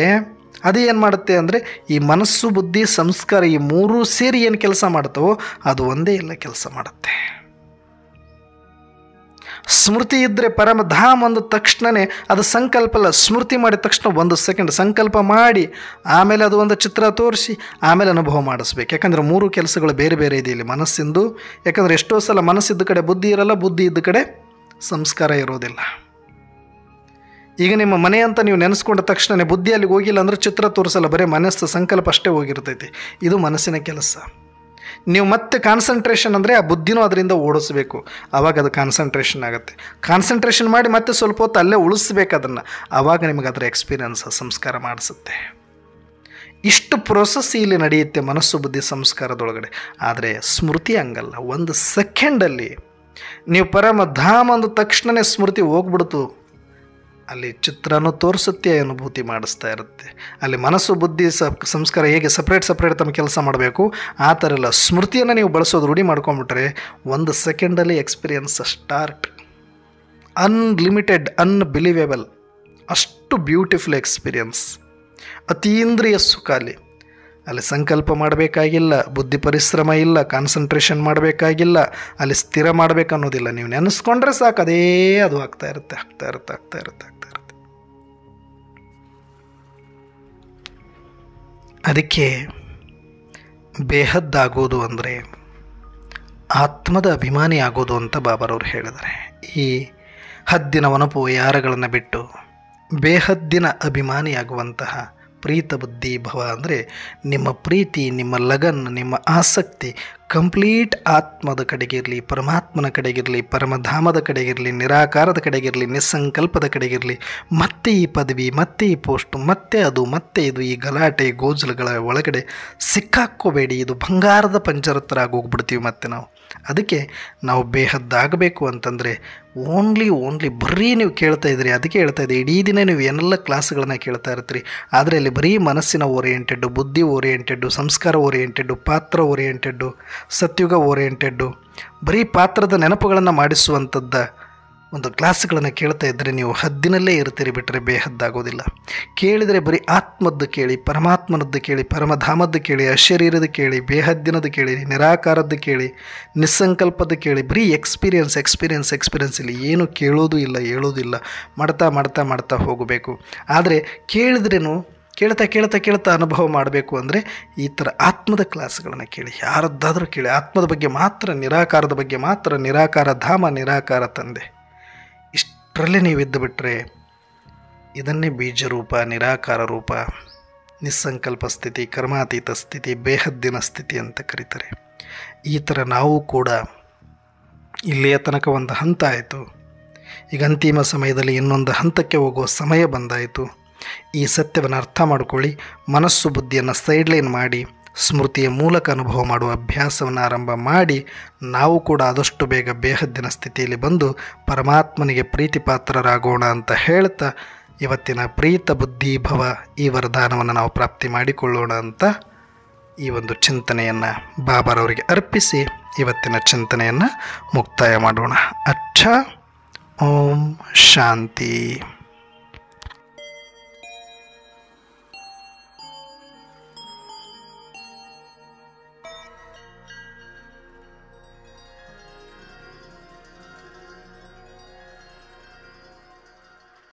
ಅದು ಏನು ಮಾಡುತ್ತೆ ಅಂದರೆ ಈ ಮನಸ್ಸು ಬುದ್ಧಿ ಸಂಸ್ಕಾರ ಈ ಮೂರೂ ಸೇರಿ ಏನು ಕೆಲಸ ಮಾಡ್ತವೋ ಅದು ಒಂದೇ ಎಲ್ಲ ಕೆಲಸ ಮಾಡುತ್ತೆ. ಸ್ಮೃತಿ ಇದ್ದರೆ ಪರಮಧಾಮ ಅಂದ ತಕ್ಷಣವೇ ಅದು ಸಂಕಲ್ಪ ಅಲ್ಲ. ಸ್ಮೃತಿ ಮಾಡಿದ ತಕ್ಷಣ 1 ಸೆಕೆಂಡ್ ಸಂಕಲ್ಪ ಮಾಡಿ ಆಮೇಲೆ ಅದು ಒಂದು ಚಿತ್ರ ತೋರಿಸಿ ಆಮೇಲೆ ಅನುಭವ ಮಾಡಿಸ್ಬೇಕು. ಯಾಕಂದರೆ 3 ಕೆಲಸಗಳು ಬೇರೆ ಬೇರೆ ಇದೆ ಇಲ್ಲಿ ಮನಸ್ಸಿಂದು. ಯಾಕಂದರೆ ಎಷ್ಟೋ ಸಲ ಮನಸ್ಸಿದ್ದ ಕಡೆ ಬುದ್ಧಿ ಇರಲ್ಲ, ಬುದ್ಧಿ ಇದ್ದ ಕಡೆ ಸಂಸ್ಕಾರ ಇರೋದಿಲ್ಲ. ಈಗ ನಿಮ್ಮ ಮನೆ ಅಂತ ನೀವು ನೆನೆಸ್ಕೊಂಡ ತಕ್ಷಣ ಬುದ್ಧಿ ಅಲ್ಲಿಗೆ ಹೋಗಿಲ್ಲ ಅಂದರೆ ಚಿತ್ರ ತೋರಿಸಲ್ಲ, ಬರೀ ಮನಸ್ಸು ಸಂಕಲ್ಪ ಅಷ್ಟೇ ಹೋಗಿರ್ತೈತಿ. ಇದು ಮನಸ್ಸಿನ ಕೆಲಸ. ನೀವು ಮತ್ತೆ ಕಾನ್ಸಂಟ್ರೇಷನ್ ಅಂದರೆ ಆ ಬುದ್ಧಿನೂ ಅದರಿಂದ ಓಡಿಸ್ಬೇಕು, ಆವಾಗ ಅದು ಕಾನ್ಸಂಟ್ರೇಷನ್ ಆಗುತ್ತೆ. ಕಾನ್ಸಂಟ್ರೇಷನ್ ಮಾಡಿ ಮತ್ತೆ ಸ್ವಲ್ಪ ಹೊತ್ತು ಅಲ್ಲೇ ಉಳಿಸ್ಬೇಕು ಅದನ್ನು, ಆವಾಗ ನಿಮಗೆ ಅದರ ಎಕ್ಸ್ಪೀರಿಯನ್ಸ್ ಸಂಸ್ಕಾರ ಮಾಡಿಸುತ್ತೆ. ಇಷ್ಟು ಪ್ರೊಸೆಸ್ ಇಲ್ಲಿ ನಡೆಯುತ್ತೆ ಮನಸ್ಸು ಬುದ್ಧಿ ಸಂಸ್ಕಾರದೊಳಗಡೆ. ಆದರೆ ಸ್ಮೃತಿ ಹಂಗಲ್ಲ, 1 ಸೆಕೆಂಡಲ್ಲಿ ನೀವು ಪರಮಧಾಮ ಅಂದ ತಕ್ಷಣವೇ ಸ್ಮೃತಿ ಹೋಗ್ಬಿಡ್ತು. ಅಲ್ಲಿ ಚಿತ್ರನೂ ತೋರಿಸುತ್ತೆ, ಅನುಭೂತಿ ಮಾಡಿಸ್ತಾ ಇರುತ್ತೆ. ಅಲ್ಲಿ ಮನಸ್ಸು ಬುದ್ಧಿ ಸಂಸ್ಕಾರ ಹೇಗೆ ಸಪ್ರೇಟ್ ತಮ್ಮ ಕೆಲಸ ಮಾಡಬೇಕು ಆ ಥರ ಎಲ್ಲ ಸ್ಮೃತಿಯನ್ನು ನೀವು ಬಳಸೋದು ರೂಢಿ ಮಾಡ್ಕೊಂಬಿಟ್ರೆ 1 ಸೆಕೆಂಡಲ್ಲಿ ಎಕ್ಸ್ಪೀರಿಯನ್ಸ್ ಸ್ಟಾರ್ಟ್. ಅನ್ಲಿಮಿಟೆಡ್, ಅನ್ಬಿಲೀವೇಬಲ್, ಅಷ್ಟು ಬ್ಯೂಟಿಫುಲ್ ಎಕ್ಸ್ಪೀರಿಯನ್ಸ್, ಅತೀಂದ್ರಿಯ ಸುಖ. ಅಲ್ಲಿ ಸಂಕಲ್ಪ ಮಾಡಬೇಕಾಗಿಲ್ಲ, ಬುದ್ಧಿ ಪರಿಶ್ರಮ ಇಲ್ಲ, ಕಾನ್ಸಂಟ್ರೇಷನ್ ಮಾಡಬೇಕಾಗಿಲ್ಲ, ಅಲ್ಲಿ ಸ್ಥಿರ ಮಾಡಬೇಕನ್ನೋದಿಲ್ಲ. ನೀವು ನೆನೆಸ್ಕೊಂಡ್ರೆ ಸಾಕು, ಅದೇ ಅದು ಆಗ್ತಾ ಇರುತ್ತೆ. ಅದಕ್ಕೆ ಬೇಹದ್ದಾಗೋದು ಅಂದರೆ ಆತ್ಮದ ಅಭಿಮಾನಿ ಆಗೋದು ಅಂತ ಬಾಬಾರವರು ಹೇಳಿದ್ದಾರೆ. ಈ ಹದ್ದಿನ ವನಪು ಯಾರಗಳನ್ನು ಬಿಟ್ಟು ಬೇಹದ್ದಿನ ಅಭಿಮಾನಿಯಾಗುವಂತಹ ಪ್ರೀತ ಬುದ್ಧಿ ಭವ ಅಂದರೆ ನಿಮ್ಮ ಪ್ರೀತಿ, ನಿಮ್ಮ ಲಗನ್, ನಿಮ್ಮ ಆಸಕ್ತಿ ಕಂಪ್ಲೀಟ್ ಆತ್ಮದ ಕಡೆಗಿರಲಿ, ಪರಮಾತ್ಮನ ಕಡೆಗಿರಲಿ, ಪರಮಧಾಮದ ಕಡೆಗಿರಲಿ, ನಿರಾಕಾರದ ಕಡೆಗಿರಲಿ, ನಿಸ್ಸಂಕಲ್ಪದ ಕಡೆಗಿರಲಿ. ಮತ್ತೆ ಈ ಪದವಿ, ಮತ್ತೆ ಈ ಪೋಸ್ಟು, ಮತ್ತೆ ಅದು, ಮತ್ತೆ ಇದು, ಈ ಗಲಾಟೆ ಗೋಜಲುಗಳ ಒಳಗಡೆ ಸಿಕ್ಕಾಕ್ಕೋಬೇಡಿ. ಇದು ಬಂಗಾರದ ಪಂಜರತ್ರಾಗಿ ಹೋಗ್ಬಿಡ್ತೀವಿ ಮತ್ತೆ ನಾವು. ಅದಕ್ಕೆ ನಾವು ಬೇಹದ್ದಾಗಬೇಕು ಅಂತಂದರೆ ಓನ್ಲಿ ಬರೀ ನೀವು ಕೇಳ್ತಾ ಇದ್ರಿ. ಅದಕ್ಕೆ ಹೇಳ್ತಾ ಇದ್ದೆ, ಇಡೀ ದಿನ ನೀವು ಏನೆಲ್ಲ ಕ್ಲಾಸ್ಗಳನ್ನು ಕೇಳ್ತಾ ಇರ್ತೀರಿ, ಆದರೆ ಅಲ್ಲಿ ಬರೀ ಮನಸ್ಸಿನ ಓರಿಯೆಂಟೆಡ್ಡು, ಬುದ್ಧಿ ಓರಿಯೆಂಟೆಡ್ಡು, ಸಂಸ್ಕಾರ ಓರಿಯೆಂಟೆಡ್ಡು, ಪಾತ್ರ ಓರಿಯೆಂಟೆಡ್ಡು, ಸತ್ಯುಗ ಓರಿಯೆಂಟೆಡ್ಡು, ಬರೀ ಪಾತ್ರದ ನೆನಪುಗಳನ್ನು ಮಾಡಿಸುವಂಥದ್ದ ಒಂದು ಕ್ಲಾಸ್ಗಳನ್ನು ಕೇಳ್ತಾ ಇದ್ದರೆ ನೀವು ಹದ್ದಿನಲ್ಲೇ ಇರ್ತೀರಿ, ಬಿಟ್ಟರೆ ಬೇಹದ್ದಾಗೋದಿಲ್ಲ. ಕೇಳಿದರೆ ಬರೀ ಆತ್ಮದ್ದು ಕೇಳಿ, ಪರಮಾತ್ಮನದ್ದು ಕೇಳಿ, ಪರಮಧಾಮದ್ದು ಕೇಳಿ, ಅಶರೀರದ ಕೇಳಿ, ಬೇಹದ್ದಿನದ್ದು ಕೇಳಿ, ನಿರಾಕಾರದ್ದು ಕೇಳಿ, ನಿಸ್ಸಂಕಲ್ಪದ್ದು ಕೇಳಿ. ಬರೀ ಎಕ್ಸ್ಪೀರಿಯನ್ಸ್ ಇಲ್ಲಿ ಏನು ಕೇಳೋದು ಇಲ್ಲ, ಹೇಳೋದು ಇಲ್ಲ. ಮಾಡ್ತಾ ಹೋಗಬೇಕು. ಆದರೆ ಕೇಳಿದ್ರೇನು ಕೇಳ್ತಾ ಅನುಭವ ಮಾಡಬೇಕು ಅಂದರೆ ಈ ಥರ ಆತ್ಮದ ಕ್ಲಾಸ್ಗಳನ್ನು ಕೇಳಿ, ಯಾರದ್ದಾದರೂ ಕೇಳಿ. ಆತ್ಮದ ಬಗ್ಗೆ ಮಾತ್ರ, ನಿರಾಕಾರದ ಬಗ್ಗೆ ಮಾತ್ರ, ನಿರಾಕಾರ ಧಾಮ, ನಿರಾಕಾರ ತಂದೆ, ಇಷ್ಟರಲ್ಲೇ ನೀವು ಇದ್ದು ಬಿಟ್ಟರೆ ಇದನ್ನೇ ಬೀಜರೂಪ, ನಿರಾಕಾರ ರೂಪ, ನಿಸ್ಸಂಕಲ್ಪ ಸ್ಥಿತಿ, ಕರ್ಮಾತೀತ ಸ್ಥಿತಿ, ಬೇಹದ್ದಿನ ಸ್ಥಿತಿ ಅಂತ ಕರೀತಾರೆ. ಈ ಥರ ನಾವು ಕೂಡ ಇಲ್ಲಿಯ ತನಕ ಒಂದು ಹಂತ ಆಯಿತು. ಈಗ ಅಂತಿಮ ಸಮಯದಲ್ಲಿ ಇನ್ನೊಂದು ಹಂತಕ್ಕೆ ಹೋಗುವ ಸಮಯ ಬಂದಾಯಿತು. ಈ ಸತ್ಯವನ್ನು ಅರ್ಥ ಮಾಡಿಕೊಳ್ಳಿ. ಮನಸ್ಸು ಬುದ್ಧಿಯನ್ನು ಸೈಡ್ಲೈನ್ ಮಾಡಿ ಸ್ಮೃತಿಯ ಮೂಲಕ ಅನುಭವ ಮಾಡುವ ಅಭ್ಯಾಸವನ್ನು ಆರಂಭ ಮಾಡಿ ನಾವು ಕೂಡ ಆದಷ್ಟು ಬೇಗ ಬೇಹದ್ದಿನ ಸ್ಥಿತಿಯಲ್ಲಿ ಬಂದು ಪರಮಾತ್ಮನಿಗೆ ಪ್ರೀತಿಪಾತ್ರರಾಗೋಣ ಅಂತ ಹೇಳ್ತಾ ಇವತ್ತಿನ ಪ್ರೀತ ಬುದ್ಧಿ ಭವ ಈ ವರದಾನವನ್ನು ನಾವು ಪ್ರಾಪ್ತಿ ಮಾಡಿಕೊಳ್ಳೋಣ ಅಂತ ಈ ಒಂದು ಚಿಂತನೆಯನ್ನು ಬಾಬಾರವರಿಗೆ ಅರ್ಪಿಸಿ ಇವತ್ತಿನ ಚಿಂತನೆಯನ್ನು ಮುಕ್ತಾಯ ಮಾಡೋಣ. ಅಚ್ಚಾ, ಓಂ ಶಾಂತಿ.